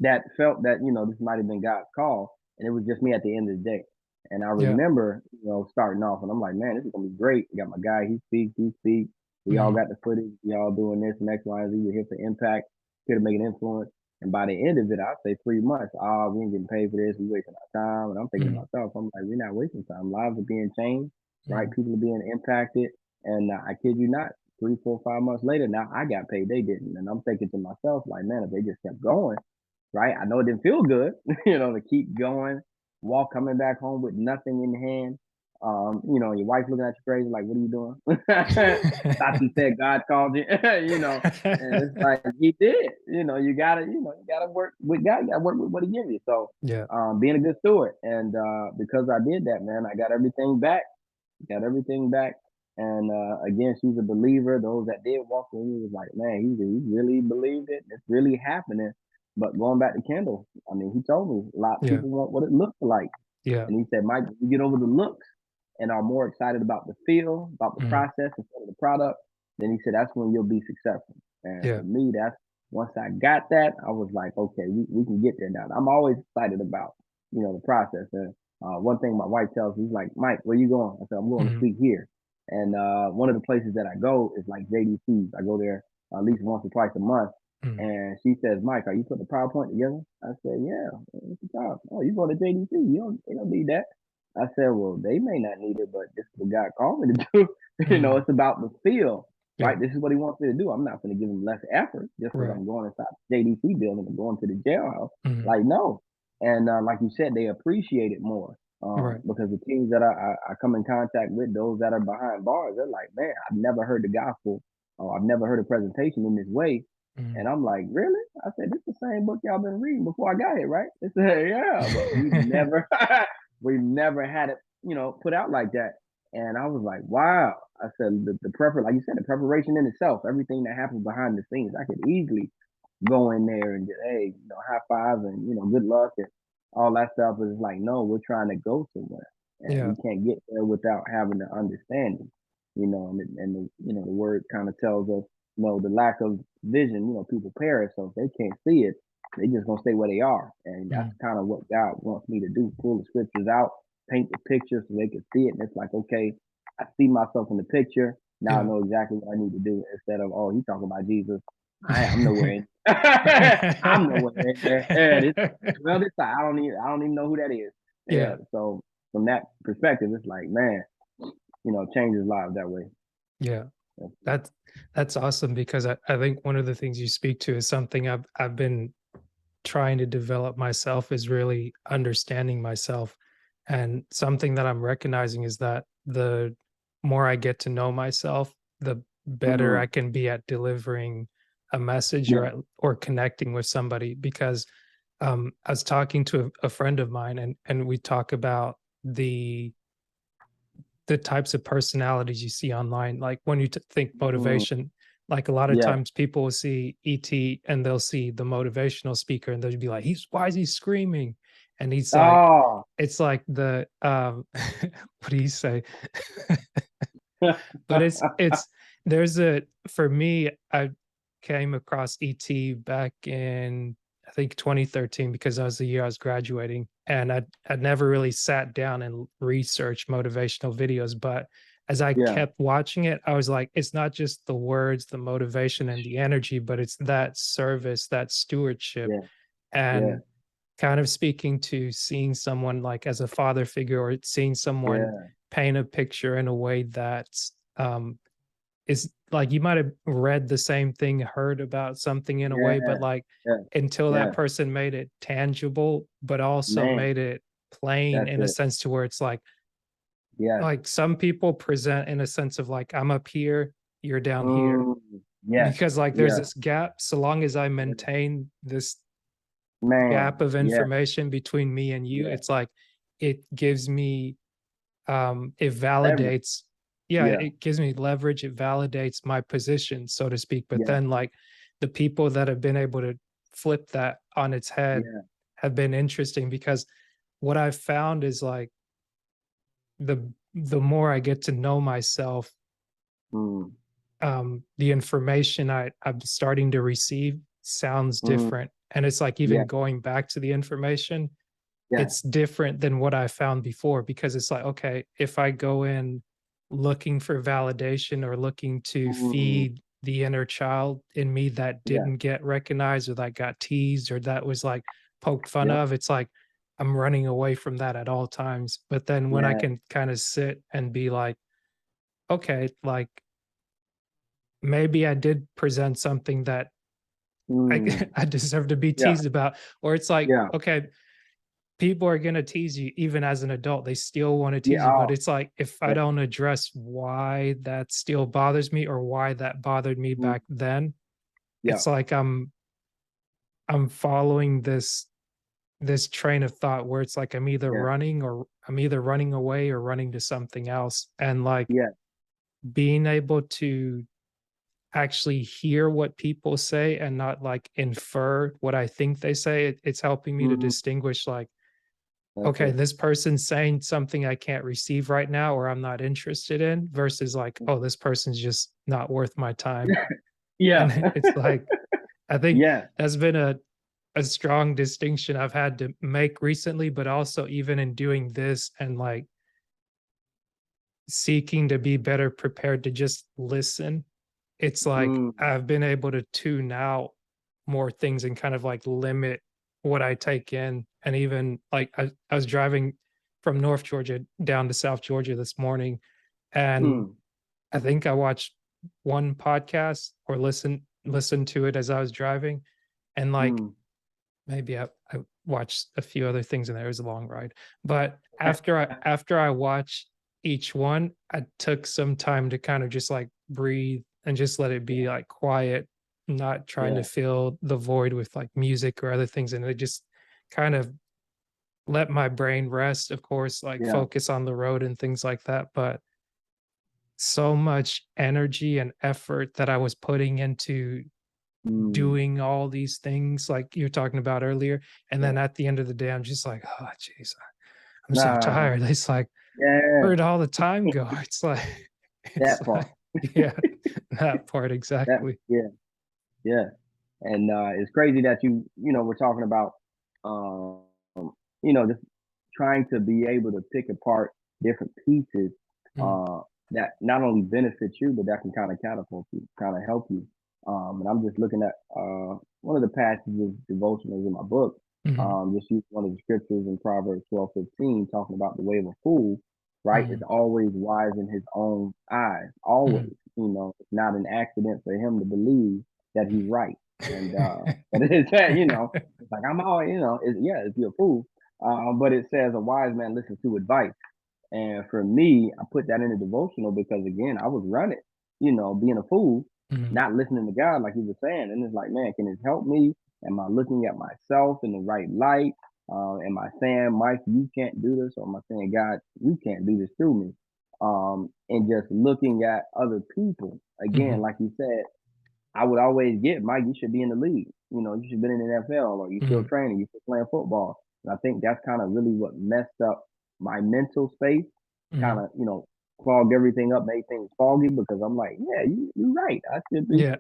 that felt that, this might have been God's call. And it was just me at the end of the day. And I Yeah. remember, starting off and I'm like, man, this is gonna be great. We got my guy, he speaks, he speaks. We all Mhm. got the footage, we all doing this and X, Y, and Z. We're here for impact, here to make an influence. And by the end of it, I'd say 3 months, we ain't getting paid for this, we wasting our time. And I'm thinking to Mhm. myself, I'm like, we're not wasting time. Lives are being changed, right? Mhm. People are being impacted and I kid you not, 3, 4, 5 months later, now I got paid. They didn't. And I'm thinking to myself, like, man, if they just kept going, right? I know it didn't feel good, to keep going, coming back home with nothing in hand. Your wife looking at you crazy, like, what are you doing? Thought you said God called you, and it's like he did. You gotta work with God, you gotta work with what he gives you. So Yeah. being a good steward. And because I did that, man, I got everything back. And again, she's a believer. Those that did walk with me was like, man, he really believed it. It's really happening. But going back to Kendall, I mean, he told me a lot of Yeah. people want what it looks like. Yeah. And he said, Mike, if you get over the looks and are more excited about the feel, about the Mhm. process instead of the product, then he said that's when you'll be successful. And for Yeah. me, that's once I got that, I was like, okay, we can get there now. I'm always excited about, the process. And one thing my wife tells me, he's like, Mike, where you going? I said, I'm going to Mhm. speak here. And one of the places that I go is like JDC's. I go there at least once or twice a month. Mhm. And she says, Mike, are you putting the PowerPoint together? I said, yeah. What's the job? Oh, you go to JDC. They don't need that. I said, well, they may not need it, but this is what God called me to do. Mhm. It's about the feel, Yeah. right? This is what he wants me to do. I'm not going to give him less effort just because Right. I'm going inside the JDC building and going to the jailhouse. Mhm. Like, no. And like you said, they appreciate it more Right. because the teams that I come in contact with, those that are behind bars, they're like, man, I've never heard the gospel. I've never heard a presentation in this way. And Mhm. I'm like, really? I said, this is the same book y'all been reading before I got here, right? They said, yeah, but we've never, we've never had it, put out like that. And I was like, wow. I said, like you said, the preparation in itself, everything that happens behind the scenes, I could easily go in there and just, hey, high five and, good luck and all that stuff. But it's like, no, we're trying to go somewhere. And Yeah. we can't get there without having the understanding, the word kind of tells us, the lack of vision, people perish. So if they can't see it, they just gonna stay where they are. And that's Mhm. kind of what God wants me to do, pull the scriptures out, paint the picture so they can see it. And it's like, okay, I see myself in the picture. Now I Yeah. know exactly what I need to do instead of, oh, he's talking about Jesus. I'm nowhere in. I'm nowhere in there. Yeah, this I don't even know who that is. Yeah. Yeah. So from that perspective, it's like, man, changes lives that way. Yeah. That's that's awesome because I think one of the things you speak to is something I've been trying to develop myself is really understanding myself. And something that I'm recognizing is that the more I get to know myself, the better I Mm, can be at delivering a message yeah, or connecting with somebody. Because I was talking to a friend of mine, and we talk about the types of personalities you see online. Like when you think mm, motivation, like a lot of yeah. times people will see ET and they'll see the motivational speaker and they'll be like, he's why is he screaming? And he's like, Oh, it's like the what do you say? But it's there's a for me, I came across ET back in I think 2013 because that was the year I was graduating, and I'd never really sat down and researched motivational videos, but as I yeah, kept watching it, I was like, it's not just the words, the motivation, and the energy, but it's that service, that stewardship, yeah, yeah, and kind of speaking to seeing someone like as a father figure or seeing someone yeah, paint a picture in a way that's is like you might have read the same thing, heard about something in a way, but yeah, like yeah, until that yeah. person made it tangible, but also Man, made it plain that's in a it. sense to where it's Yes. like some people present in a sense of like I'm up here, you're down here. Mm, yes. Because like there's Yeah. this gap, so long as I Yeah. maintain this Man. gap of Yes. information between me and you, Yeah. it's like it gives me it Leverage. validates yeah, Yeah. it gives me leverage, it validates my position, so to speak. But Yeah. then like the people that have been able to flip that on its head Yeah. have been interesting because what I've found is like the more I get to know myself, Mm, the information I'm starting to receive sounds mm, different. And it's like yeah. even going back to the information, Yeah. it's different than what I found before because it's like, okay, if I go in looking for validation or looking to Mm, feed the inner child in me that yeah. didn't get recognized or that got teased or that was like poked fun Yep. of, it's like I'm running away from that at all times. But then when I Yeah. can kind of sit and be like, okay, like maybe I did present something that I Mm, I deserve to be yeah. teased about, or it's like, Yeah. okay, people are gonna tease you even as an adult. They still want to Yeah. tease you, but Oh, it's like if I yeah. don't address why that still bothers me or why that bothered me Mm, back then, yeah. it's like I'm following this train of thought where it's like Yeah. I'm either running away or running to something else. And like Yeah. being able to actually hear what people say and not like infer what I think they say, it's helping me to Mm, distinguish like that's okay, it. this person's saying something I can't receive right now or I'm not interested in versus like, oh, this person's just not worth my time. Yeah. And it's like, I think Yeah. that's been a strong distinction I've had to make recently, but also even in doing this and like seeking to be better prepared to just listen. It's like Mm, I've been able to tune out more things and kind of like limit what I take in. And even like I was driving from North Georgia down to South Georgia this morning, and mm, I think I watched one podcast or listened to it as I was driving, and like mm. maybe I watched a few other things in there. It was a long ride. But after I watched each one, I took some time to kind of just like breathe and just let it be like quiet, not trying to Yeah. fill the void with like music or other things. And it just kind of let my brain rest, of course, like Yeah. focus on the road and things like that. But so much energy and effort that I was putting into Mm, doing all these things like you're talking about earlier. And yeah. then at the end of the day, I'm just like, oh, jeez, I'm so Nah. tired. It's like, Yeah. where'd all the time go? It's like, it's That part. like, yeah, that part That. exactly. Yeah. Yeah. And it's crazy that we're talking about, um, just trying to be able to pick apart different pieces Mm, uh, that not only benefit you, but that can kind of catapult you, kind of help you. And I'm just looking at one of the passages, devotionals in my book. mhm, Just use one of the scriptures in Proverbs 12:15, talking about the way of a fool right? It's Mhm. always wise in his own eyes, Mhm. always. It's not an accident for him to believe that he's right. And but it's that, it's like I'm always, if you're a fool. But it says a wise man listens to advice. And for me, I put that in a devotional because again, I was running, being a fool, Mhm. not listening to God like he was saying. And it's like, man, can it help me? Am I looking at myself in the right light? Am I saying, Mike, you can't do this? Or am I saying, God, you can't do this through me? And just looking at other people, again, Mhm. like you said, I would always get, Mike, you should be in the league. You should be in the NFL, or you still Mhm. training, you still playing football. And I think that's kind of really what messed up my mental space, kind Mhm. of, clogged everything up, made things foggy because I'm like, yeah, you're right. I should be, Yeah.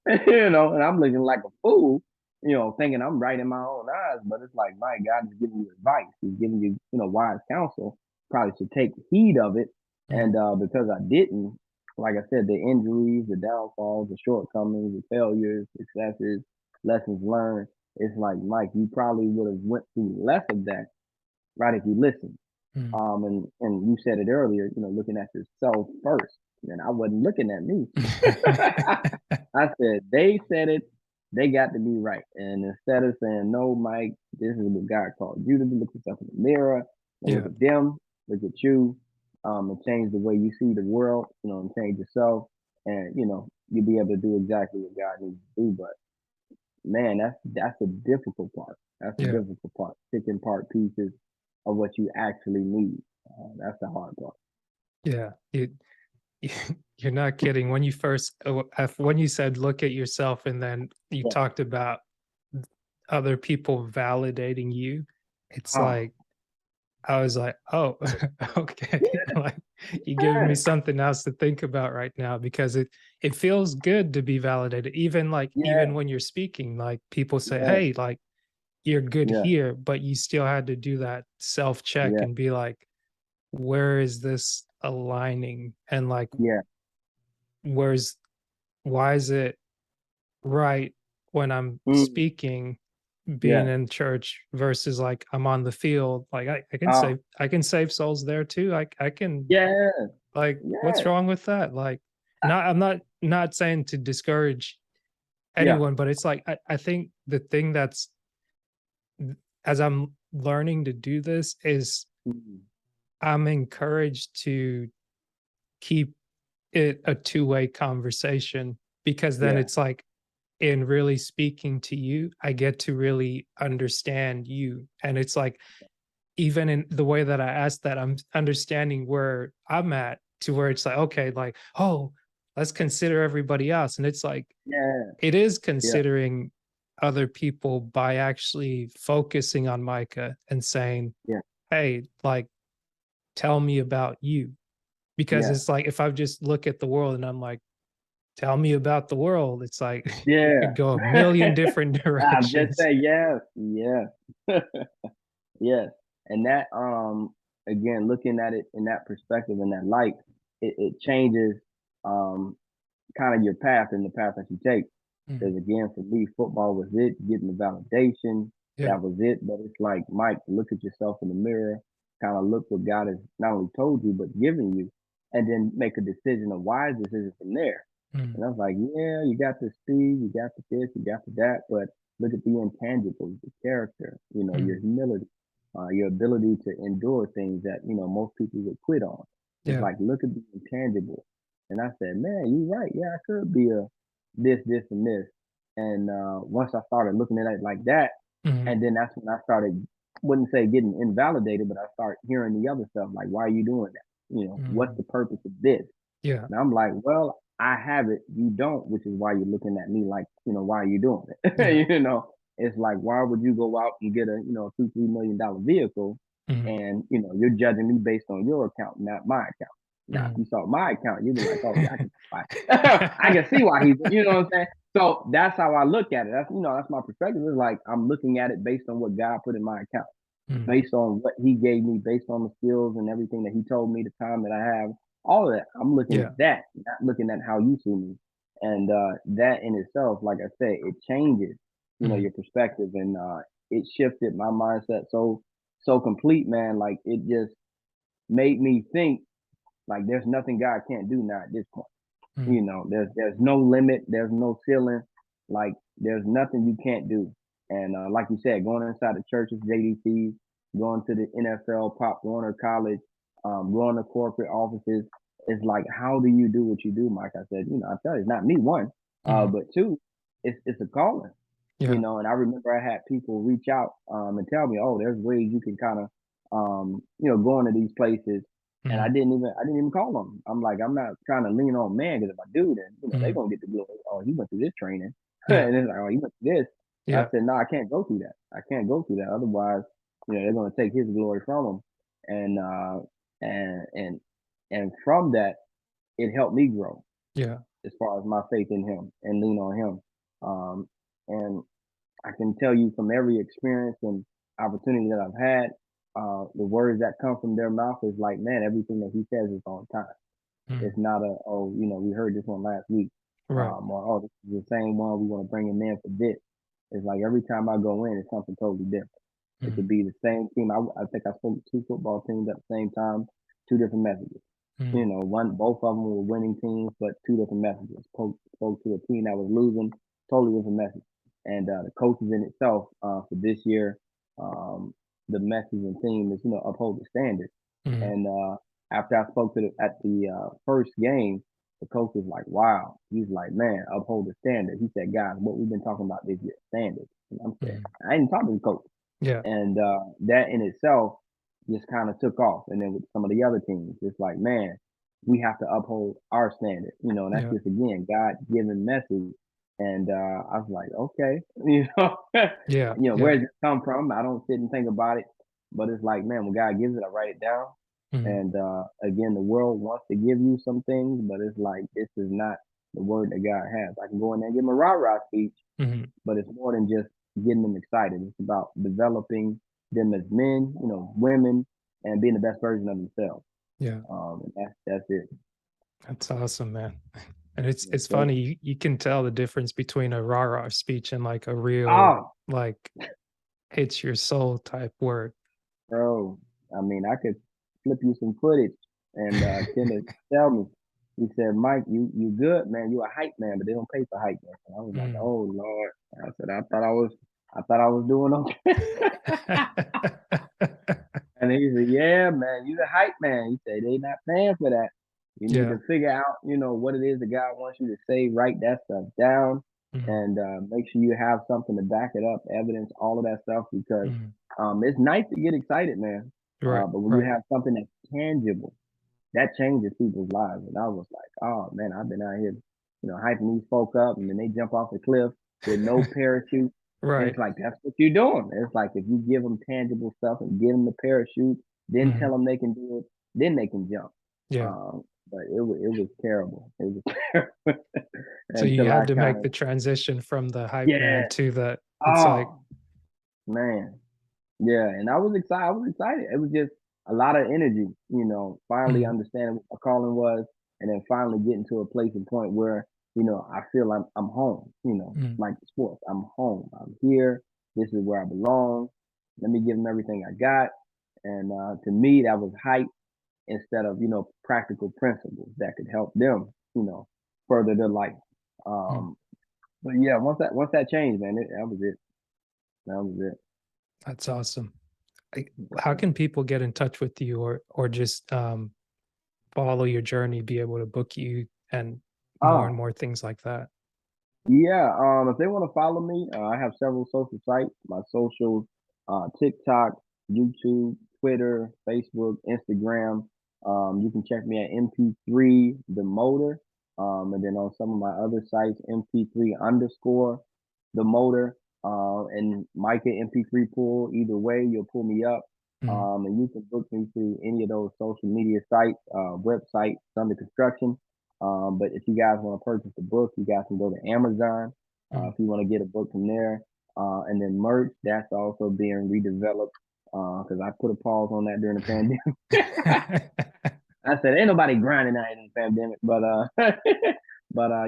and I'm looking like a fool, thinking I'm right in my own eyes. But it's like, my God is giving you advice. He's giving you, wise counsel. Probably should take heed of it. Mhm. And because I didn't, like I said, the injuries, the downfalls, the shortcomings, the failures, successes, lessons learned. It's like, Mike, you probably would have went through less of that, right, if you listened. Mhm. And you said it earlier, looking at yourself first. And I wasn't looking at me. I said, they said it, they got to be right. And instead of saying, no, Mike, this is what God called you to do, look yourself in the mirror and look Yeah. at them, look at you, and change the way you see the world, and change yourself. And, you'll be able to do exactly what God needs to do. But man, that's the difficult part. That's the Yeah. difficult part. Picking part pieces of what you actually need. That's the hard part. Yeah. You're not kidding. When you first, when you said, look at yourself, and then you Yeah. talked about other people validating you, it's Oh, like, I was like, oh, okay. Like, you giving me yeah. something else to think about right now, because it feels good to be validated. Even like, Yeah. even when you're speaking, like people say, Yeah. hey, like you're good Yeah. here, but you still had to do that self check Yeah. and be like, where is this aligning? And like, Yeah. where's, why is it right when I'm Mm, speaking, being yeah. in church versus like I'm on the field? Like Oh, I can save souls there too. I can, yeah. like, what's Yeah. wrong with that? Like, Uh, I'm not saying to discourage yeah. anyone, but it's like I think the thing that's, as I'm learning to do this, is Mm, I'm encouraged to keep it a two-way conversation, because then yeah. it's like, in really speaking to you, I get to really understand you. And it's like, even in the way that I ask that, I'm understanding where I'm at, to where it's like, okay, like, oh, let's consider everybody else. And it's like, Yeah. it is Yeah. considering other people by actually focusing on Micah and saying, Yeah. hey, like, tell me about you. Because Yeah. it's like, if I just look at the world and I'm like, tell me about the world, it's like, it Yeah. could go a million different I just directions. say yes. Yes. Yes. And that again, looking at it in that perspective, in that light, it changes um kind of your path and the path that you take. Mhm. Because again, for me, football was it, getting the validation. Yeah. That was it. But it's like, Mike, look at yourself in the mirror, kind of look what God has not only told you, but given you, and then make a decision, a wise decision from there. Mhm. And I was like, yeah, you got the speed, you got the this, you got the that, but look at the intangibles, the character, your Mhm. humility, your ability to endure things that, most people would quit on. It's Yeah. like, look at the intangible. And I said, man, you're right. Yeah, I could be a this, and this. And once I started looking at it like that, Mhm. and then that's when I started, wouldn't say getting invalidated, but I started hearing the other stuff like, why are you doing that? What's Mhm. the purpose of this? Yeah. And I'm like, well, I have it, you don't, which is why you're looking at me like, why are you doing Yeah. it? It's like, why would you go out and get a, $2, $3 million vehicle Mhm. and, you're judging me based on your account, not my account. Now, if Mhm. you saw my account, you'd be like, oh, yeah, I can see why. I can see why he's, what I'm saying? So that's how I look at it. That's my perspective. It's like, I'm looking at it based on what God put in my account, Mhm. based on what he gave me, based on the skills and everything that he told me, the time that I have, all of that. I'm looking Yeah. at that, not looking at how you see me. And that in itself, like I said, it changes, Mhm. your perspective, and it shifted my mindset so complete, man. Like it just made me think like there's nothing God can't do now at this point. Mm, There's no limit, there's no ceiling, like there's nothing you can't do. And like you said, going inside the churches, JDCs, going to the NFL, Pop Warner College, going to corporate offices, it's like, how do you do what you do, Mike? I said, I tell you, it's not me, one, mm, but two, it's a calling, yeah. and I remember I had people reach out and tell me, oh, there's ways you can kind of go into these places, and Mm, I didn't even call them. I'm like, I'm not trying to lean on man, because if I do, then they're mm, gonna get the glory. Oh, he went through this training, yeah. and it's like, oh, he went through this. I Yeah. said, no, I can't go through that. I can't go through that. Otherwise, they're gonna take his glory from him, and and and and from that, it helped me grow Yeah. as far as my faith in him and lean on him. And I can tell you from every experience and opportunity that I've had, the words that come from their mouth is like, man, everything that he says is on time. Mm, It's not we heard this one last week, right. or oh, this is the same one, we want to bring him in for this. It's like every time I go in, it's something totally different. It Mm, could be the same team. I think I spoke to two football teams at the same time, two different messages. mm, Both of them were winning teams, but two different messages. Spoke to a team that was losing, totally different message. And the coaches in itself for this year, um, the message and theme is uphold the standard. mm, And after I spoke to at the first game, the coach was like, "Wow." He's like, "Man, uphold the standard." He said, "Guys, what we've been talking about this year, standards." And I'm saying, mm, I ain't talking to the coach, yeah. and that in itself just kind of took off. And then with some of the other teams, it's like, man, we have to uphold our standard, and that's Yeah. just again God given message. And I was like, okay, Yeah. where Yeah. does it come from? I don't sit and think about it, but it's like, man, when God gives it, I write it down. Mm, And again, the world wants to give you some things, but it's like this is not the word that God has. I can go in there and give them a rah rah speech, mm, but it's more than just getting them excited. It's about developing them as men, women, and being the best version of themselves. yeah. And that's it. That's awesome, man. And Yes, it's sir. funny, you can tell the difference between a rah-rah speech and like a real, Oh, like, hits your soul type word. bro. I mean, I could flip you some footage, and Kenneth tell me. He said, "Mike, you good, man. You a hype man, but they don't pay for hype, man." And I was like, Mm. "Oh Lord." I said, I thought I was doing okay." And he said, "Yeah, man, you the hype man." He said, "They not paying for that. You need Yeah. to figure out, what it is that God wants you to say. Write that stuff down, Mm, and make sure you have something to back it up, evidence, all of that stuff, because mm. it's nice to get excited, man. Right. But when you Right. have something that's tangible, that changes people's lives." And I was like, "Oh man, I've been out here, hyping these folk up, and then they jump off the cliff with no parachute." And Right. it's like, that's what you're doing. It's like, if you give them tangible stuff and give them the parachute, then tell Mhm. them they can do it, then they can jump. Yeah. But it was terrible. It was terrible So you until I had to kind make of, the transition from the hype yeah. man to the it's like, Oh man, yeah. And I was excited. I was excited. It was just a lot of energy. Finally mm, understanding what my calling was, and then finally getting to a place and point where I feel I'm home. mm, Like sports, I'm home. I'm here. This is where I belong. Let me give them everything I got. And to me, that was hype instead of practical principles that could help them further their life. mm. Um, but yeah, once that changed, man, that was it. That was it. That's awesome. Yes, How sir. can people get in touch with you or just follow your journey, be able to book you and Oh, more things like that? yeah. If they want to follow me, I have several social sites. My socials, TikTok, YouTube, Twitter, Facebook, Instagram. You can check me at MP3 the motor. And then on some of my other sites, MP3 underscore the motor, and Micah MP3 Poole. Either way, you'll pull me up. Mm, And you can book me through any of those social media sites, websites under construction. But if you guys want to purchase the book, you guys can go to Amazon mm. if you want to get a book from there. And then merch, that's also being redeveloped because I put a pause on that during the pandemic. I said, ain't nobody grinding out in the pandemic, but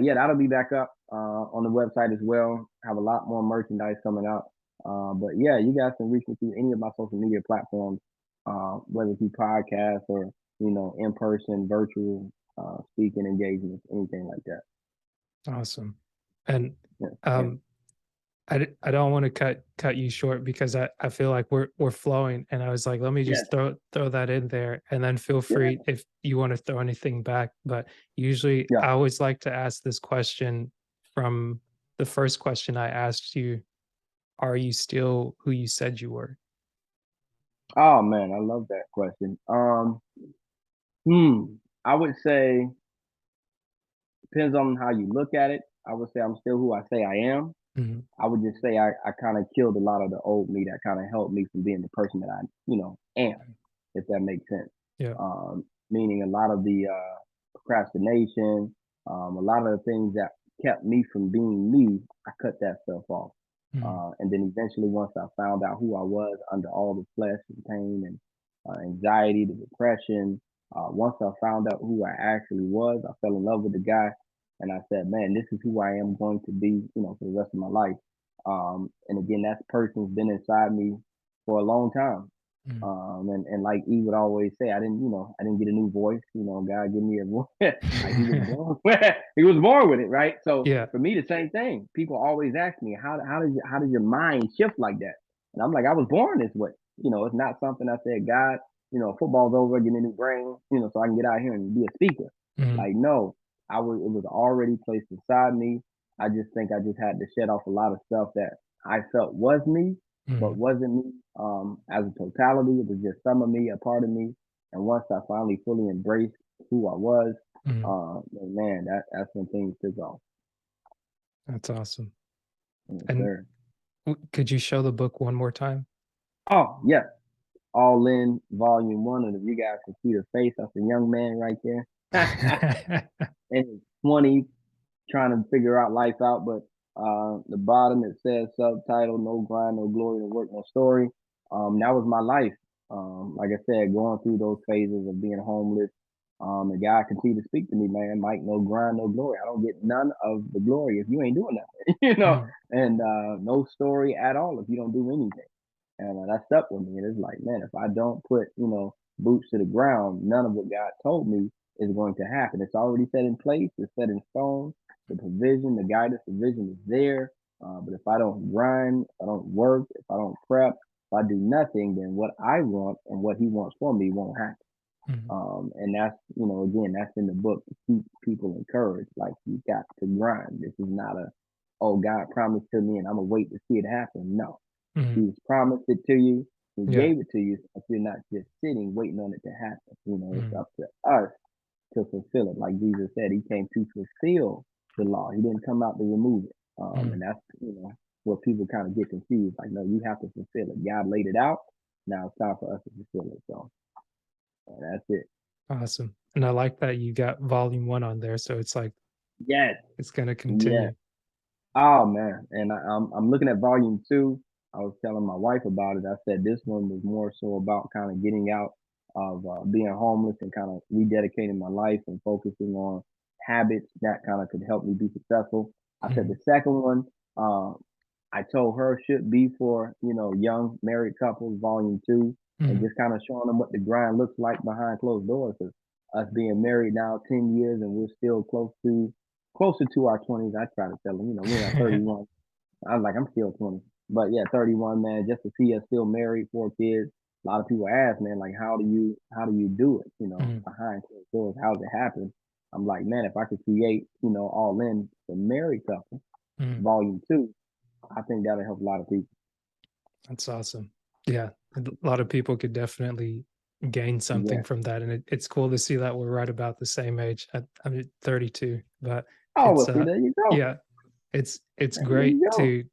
yeah, that'll be back up on the website as well. Have a lot more merchandise coming out. But yeah, you guys can reach me through any of my social media platforms. whether it be podcasts or in person, virtual speaking engagements, anything like that. Awesome. And Yeah, yeah, um, I don't want to cut you short because I feel like we're flowing, and I was like, let me yeah, just throw that in there, and then feel yeah, free if you want to throw anything back. But usually, yeah. I always like to ask this question from the first question I asked you: Are you still who you said you were? Oh man, I love that question. Hmm, I would say depends on how you look at it. I would say I'm still who I say I am. Mhm. I would just say I kind of killed a lot of the old me that kind of helped me from being the person that I, am, if that makes sense. Yeah. Meaning a lot of the procrastination, a lot of the things that kept me from being me, I cut that stuff off. Mhm. And then eventually, once I found out who I was under all the flesh and pain and anxiety, the depression, once I found out who I actually was, I fell in love with the guy, and I said, "Man, this is who I am going to be, for the rest of my life." And again, that person's been inside me for a long time. Mhm. And like E would always say, I didn't get a new voice. God give me a voice. Like he was born, he was born with it, right? So Yeah. for me, the same thing. People always ask me, how does your mind shift like that? And I'm like, I was born this way. It's not something I said, God, football's over, give me a new brain, so I can get out here and be a speaker. Mhm. Like, no, it was already placed inside me. I just think I just had to shed off a lot of stuff that I felt was me, but Mhm. wasn't me. As a totality, it was just some of me, a part of me. And once I finally fully embraced who I was, Mhm. man, that's when things took off. That's awesome. Yes, And sir. could you show the book one more time? Oh, yeah. All In Volume 1. And if you guys can see the face, that's a young man right there. In his 20s, trying to figure out life out. But the bottom it says subtitle: No grind, no glory, no work, no story. That was my life. Like I said, going through those phases of being homeless. And God continued to speak to me, man. Mike, no grind, no glory. I don't get none of the glory if you ain't doing nothing, Mhm. and no story at all if you don't do anything. And that stuck with me. And it's like, man, if I don't put, boots to the ground, none of what God told me is going to happen. It's already set in place. It's set in stone. The provision, the guidance, the vision is there. But if I don't grind, if I don't work, if I don't prep, if I do nothing, then what I want and what He wants for me won't happen. Mhm. And that's, again, that's in the book to keep people encouraged. Like, you got to grind. This is not oh, God promised to me and I'm going to wait to see it happen. No, Mhm. He's promised it to you. He Yeah. gave it to you. So if you're not just sitting waiting on it to happen, it's Mhm. up to us to fulfill it. Like Jesus said, He came to fulfill the law. He didn't come out to remove it. And Mhm. that's where people kind of get confused. Like, no, you have to fulfill it. God laid it out. Now it's time for us to fulfill it. So that's it. Awesome. And I like that you got volume 1 on there, so it's like Yes, it's gonna yes. continue. Oh man, and I'm looking at volume 2. I was telling my wife about it. I said this one was more so about kind of getting out of being homeless and kind of rededicating my life and focusing on habits that kind of could help me be successful. I said Mhm. the second one, uh, I told her should be for young married couples, volume 2, and Mhm. just kind of showing them what the grind looks like behind closed doors. 'Cause us being married now 10 years and we're still closer to our 20s. I try to tell them, we're at 31. I was like, I'm still 20. But yeah, 31, man, just to see us still married, 4 kids. A lot of people ask, man, like, how do you do it? Mhm. Behind closed doors, how's it happen? I'm like, man, if I could create, all in the married couple, Mhm. volume 2, I think that'll help a lot of people. That's awesome. Yeah, a lot of people could definitely gain something Yeah. from that, and it's cool to see that we're right about the same age. I'm 32, but Oh, it's well, see, there you go. yeah, it's There you great go. to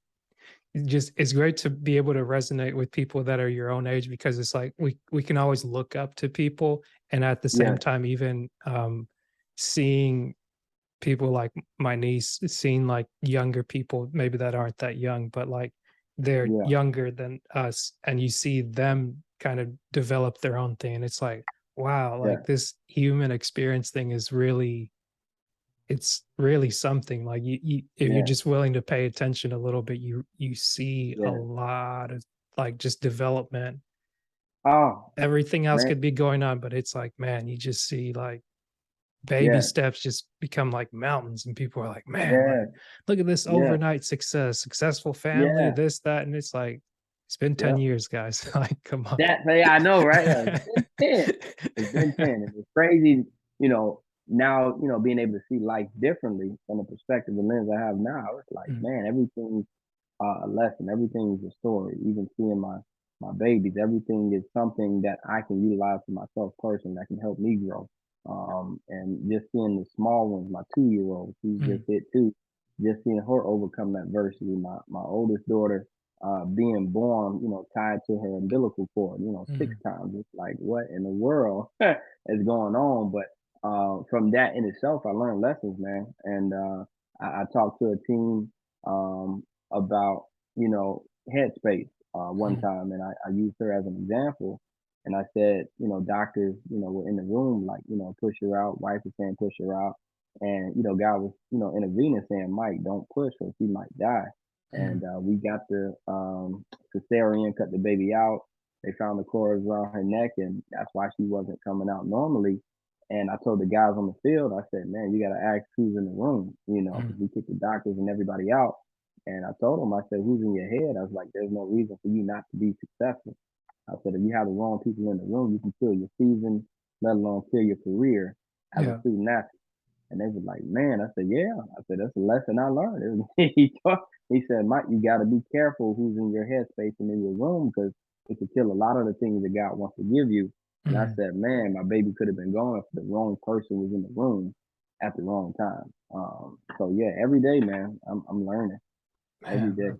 just it's great to be able to resonate with people that are your own age because it's like we can always look up to people, and at the same Yes. time even seeing people like my niece, seeing like younger people maybe that aren't that young but like they're Yeah. younger than us, and you see them kind of develop their own thing, and it's like wow, Yeah. like this human experience thing is really, it's really something. Like you if you're Yeah. just willing to pay attention a little bit, you see a Yeah. lot of like just development Oh, Everything else man. could be going on, but it's like, man, you just see like baby Yeah. steps just become like mountains, and people are like, man, Yeah. like, look at this Yeah. overnight success, successful family, Yeah. this, that, and it's like, it's been 10 Yep. years, guys. Like, come on. That yeah, I know, right? It's been 10. It's been 10. And it's crazy, now, being able to see life differently from the perspective and lens I have now. It's like, Mm, man, everything's a lesson. Everything is a story. Even seeing my babies, everything is something that I can utilize for myself personally that can help me grow. And just seeing the small ones, my 2-year old, she's just mm, hit two, just seeing her overcome adversity. My oldest daughter, being born, tied to her umbilical cord, six mm, times. It's like, what in the world is going on? But from that in itself, I learned lessons, man. And I talked to a team about, headspace one mm, time, and I used her as an example. And I said, doctors, were in the room, like, push her out. Wife was saying, push her out. And, God was, intervening, saying, Mike, don't push her. She might die. And mm, we got the cesarean, cut the baby out. They found the cords around her neck, and that's why she wasn't coming out normally. And I told the guys on the field, I said, man, you got to ask who's in the room, mm, because we kicked the doctors and everybody out. And I told them, I said, who's in your head? I was like, there's no reason for you not to be successful. I said, if you have the wrong people in the room, you can kill your season, let alone kill your career as a yeah, student athlete. And they was like, man, I said, yeah. I said, that's a lesson I learned. He said, Mike, you got to be careful who's in your headspace and in your room because it could kill a lot of the things that God wants to give you. And I mm, said, man, my baby could have been gone if the wrong person was in the room at the wrong time. So yeah, every day, man, I'm learning every man, day.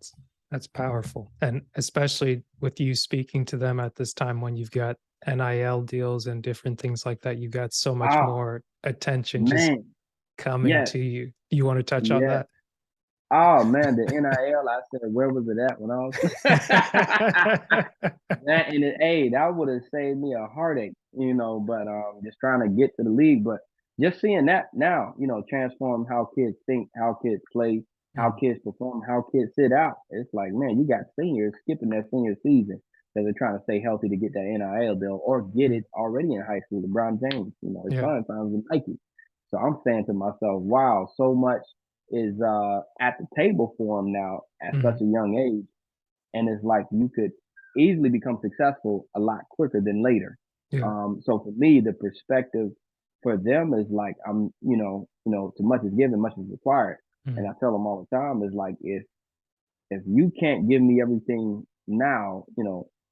that's powerful. And especially with you speaking to them at this time when you've got NIL deals and different things like that, you've got so much Oh more attention just man, coming yes, to you. You want to touch on yes. that? Oh man, the NIL. I said, where was it at when I was? That and hey, that would have saved me a heartache, but just trying to get to the league. But just seeing that now, transform how kids think, how kids play, how Mm, kids perform, how kids sit out. It's like, man, you got seniors skipping their senior season because they're trying to stay healthy to get that NIL deal or get mm, it already in high school. LeBron James, his yeah. son signs with Nike. So I'm saying to myself, wow, so much is at the table for him now at such Mm, a young age, and it's like you could easily become successful a lot quicker than later. yeah. So for me, the perspective for them is like too much is given, much is required, and Mm, I tell them all the time is like if you can't give me everything now,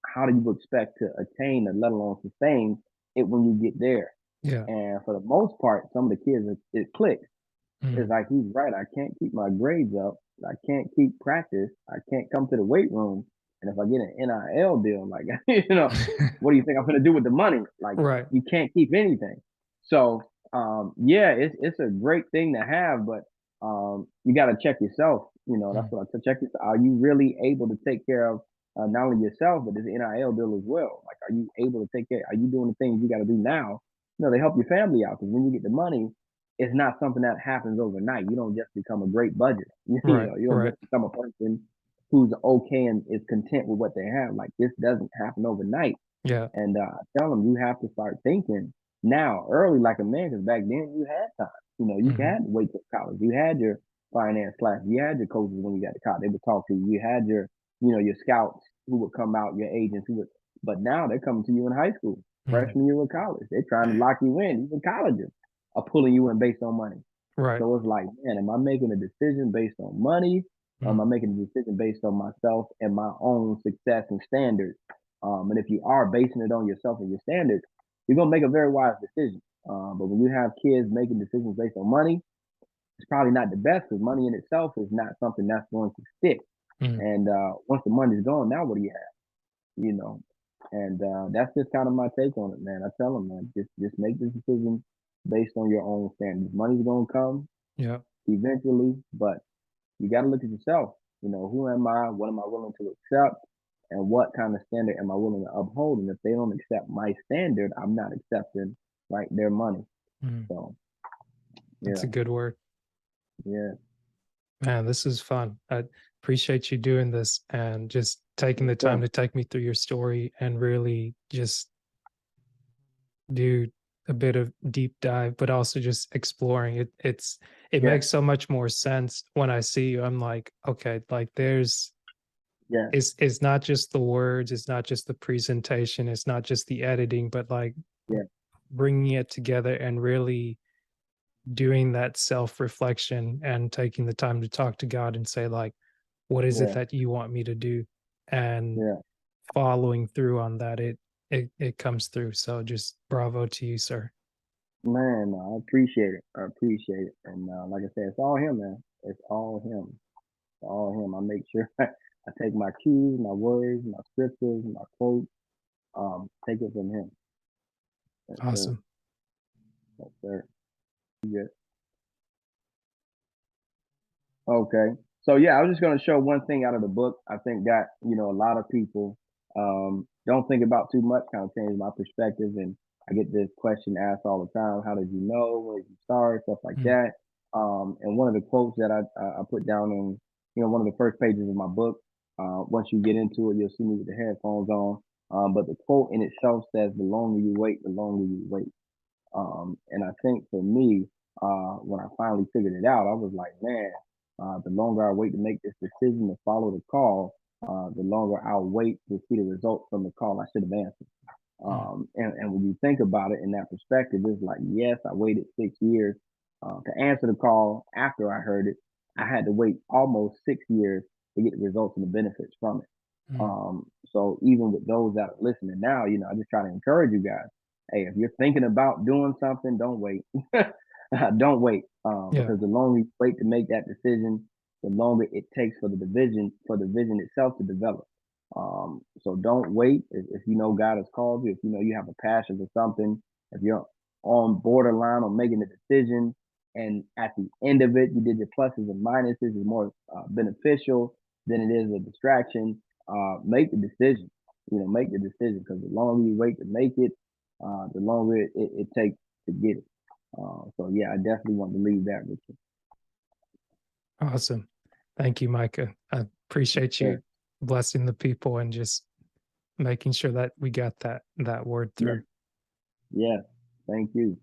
how do you expect to attain and let alone sustain it when you get there? yeah. And for the most part, some of the kids it clicks. It's Mm, like he's right. I can't keep my grades up. I can't keep practice. I can't come to the weight room. And if I get an NIL deal, like what do you think I'm gonna do with the money? Like right. you can't keep anything. So yeah, it's a great thing to have, but you got to check yourself. That's Mm, what I check. Yourself. Are you really able to take care of not only yourself but this NIL deal as well? Like, are you able to take care? Are you doing the things you got to do now? To help your family out. Because when you get the money, it's not something that happens overnight. You don't just become a great budget. right. You don't Right. just become a person who's okay and is content with what they have. Like this doesn't happen overnight. Yeah. And I tell them you have to start thinking now early like a man, because back then you had time. You Hmm. had to wait till college. You had your finance class. You had your coaches when you got to college. They would talk to you. You had your scouts who would come out, your agents who would. But now they're coming to you in high school, Mm, freshman year of college. They're trying to man. lock you in. Even colleges are pulling you in based on money. Right. So it's like, man, am I making a decision based on money? Or am Mm, I making a decision based on myself and my own success and standards? And if you are basing it on yourself and your standards, you're gonna make a very wise decision. But when you have kids making decisions based on money, it's probably not the best because money in itself is not something that's going to stick. mm, And once the money's gone, now what do you have? And that's just kind of my take on it, man. I tell them, man, just make the decision based on your own standards. Money's gonna come yeah. eventually, but you got to look at yourself. Who am I? What am I willing to accept? And what kind of standard am I willing to uphold? And if they don't accept my standard, I'm not accepting their money. Mm, So that's a yeah, good word. yeah, Man, this is fun. I appreciate you doing this and just taking Yes, the sir. time to take me through your story and really just do a bit of deep dive, but also just exploring it. It Yeah, makes so much more sense when I see you. I'm like, okay, like there's yeah, it's not just the words, it's not just the presentation, it's not just the editing, but like yeah, bringing it together and really doing that self reflection and taking the time to talk to God and say like, what is it yeah, that you want me to do? And yeah. following through on that, it comes through. So just bravo to you, sir. Man, I appreciate it. I appreciate it. And like I said, it's all him, man. It's all him. It's all him. I make sure I take my cues, my words, my scriptures, my quotes, take it from him. Yes, sir. Awesome. Yes, sir. Yeah. Okay. So yeah, I was just gonna show one thing out of the book. I think that, a lot of people don't think about too much, kind of changed my perspective. And I get this question asked all the time, how did you know? Where did you start? Stuff like Mm, that. And one of the quotes that I put down on, one of the first pages of my book, once you get into it, you'll see me with the headphones on. But the quote in itself says, the longer you wait, the longer you wait. And I think for me, when I finally figured it out, I was like, man, the longer I wait to make this decision to follow the call, the longer I'll wait to see the results from the call I should have answered. mm, And when you think about it in that perspective, it's like, yes, I waited 6 years to answer the call after I heard it. I had to wait almost 6 years to get the results and the benefits from it. mm. So even with those that are listening now, I just try to encourage you guys. Hey, if you're thinking about doing something, don't wait. Don't wait. Yeah. Because the longer you wait to make that decision, the longer it takes for the vision itself to develop. So don't wait. If you know God has called you, if you know you have a passion for something, if you're on borderline on making a decision, and at the end of it, you did your pluses and minuses, is more beneficial than it is a distraction. Make the decision. Make the decision, because the longer you wait to make it, the longer it takes to get it. So yeah, I definitely want to leave that with you. Awesome. Thank you, Micah. I appreciate Sure. you blessing the people and just making sure that we got that word Yeah. through. Yeah. Thank you.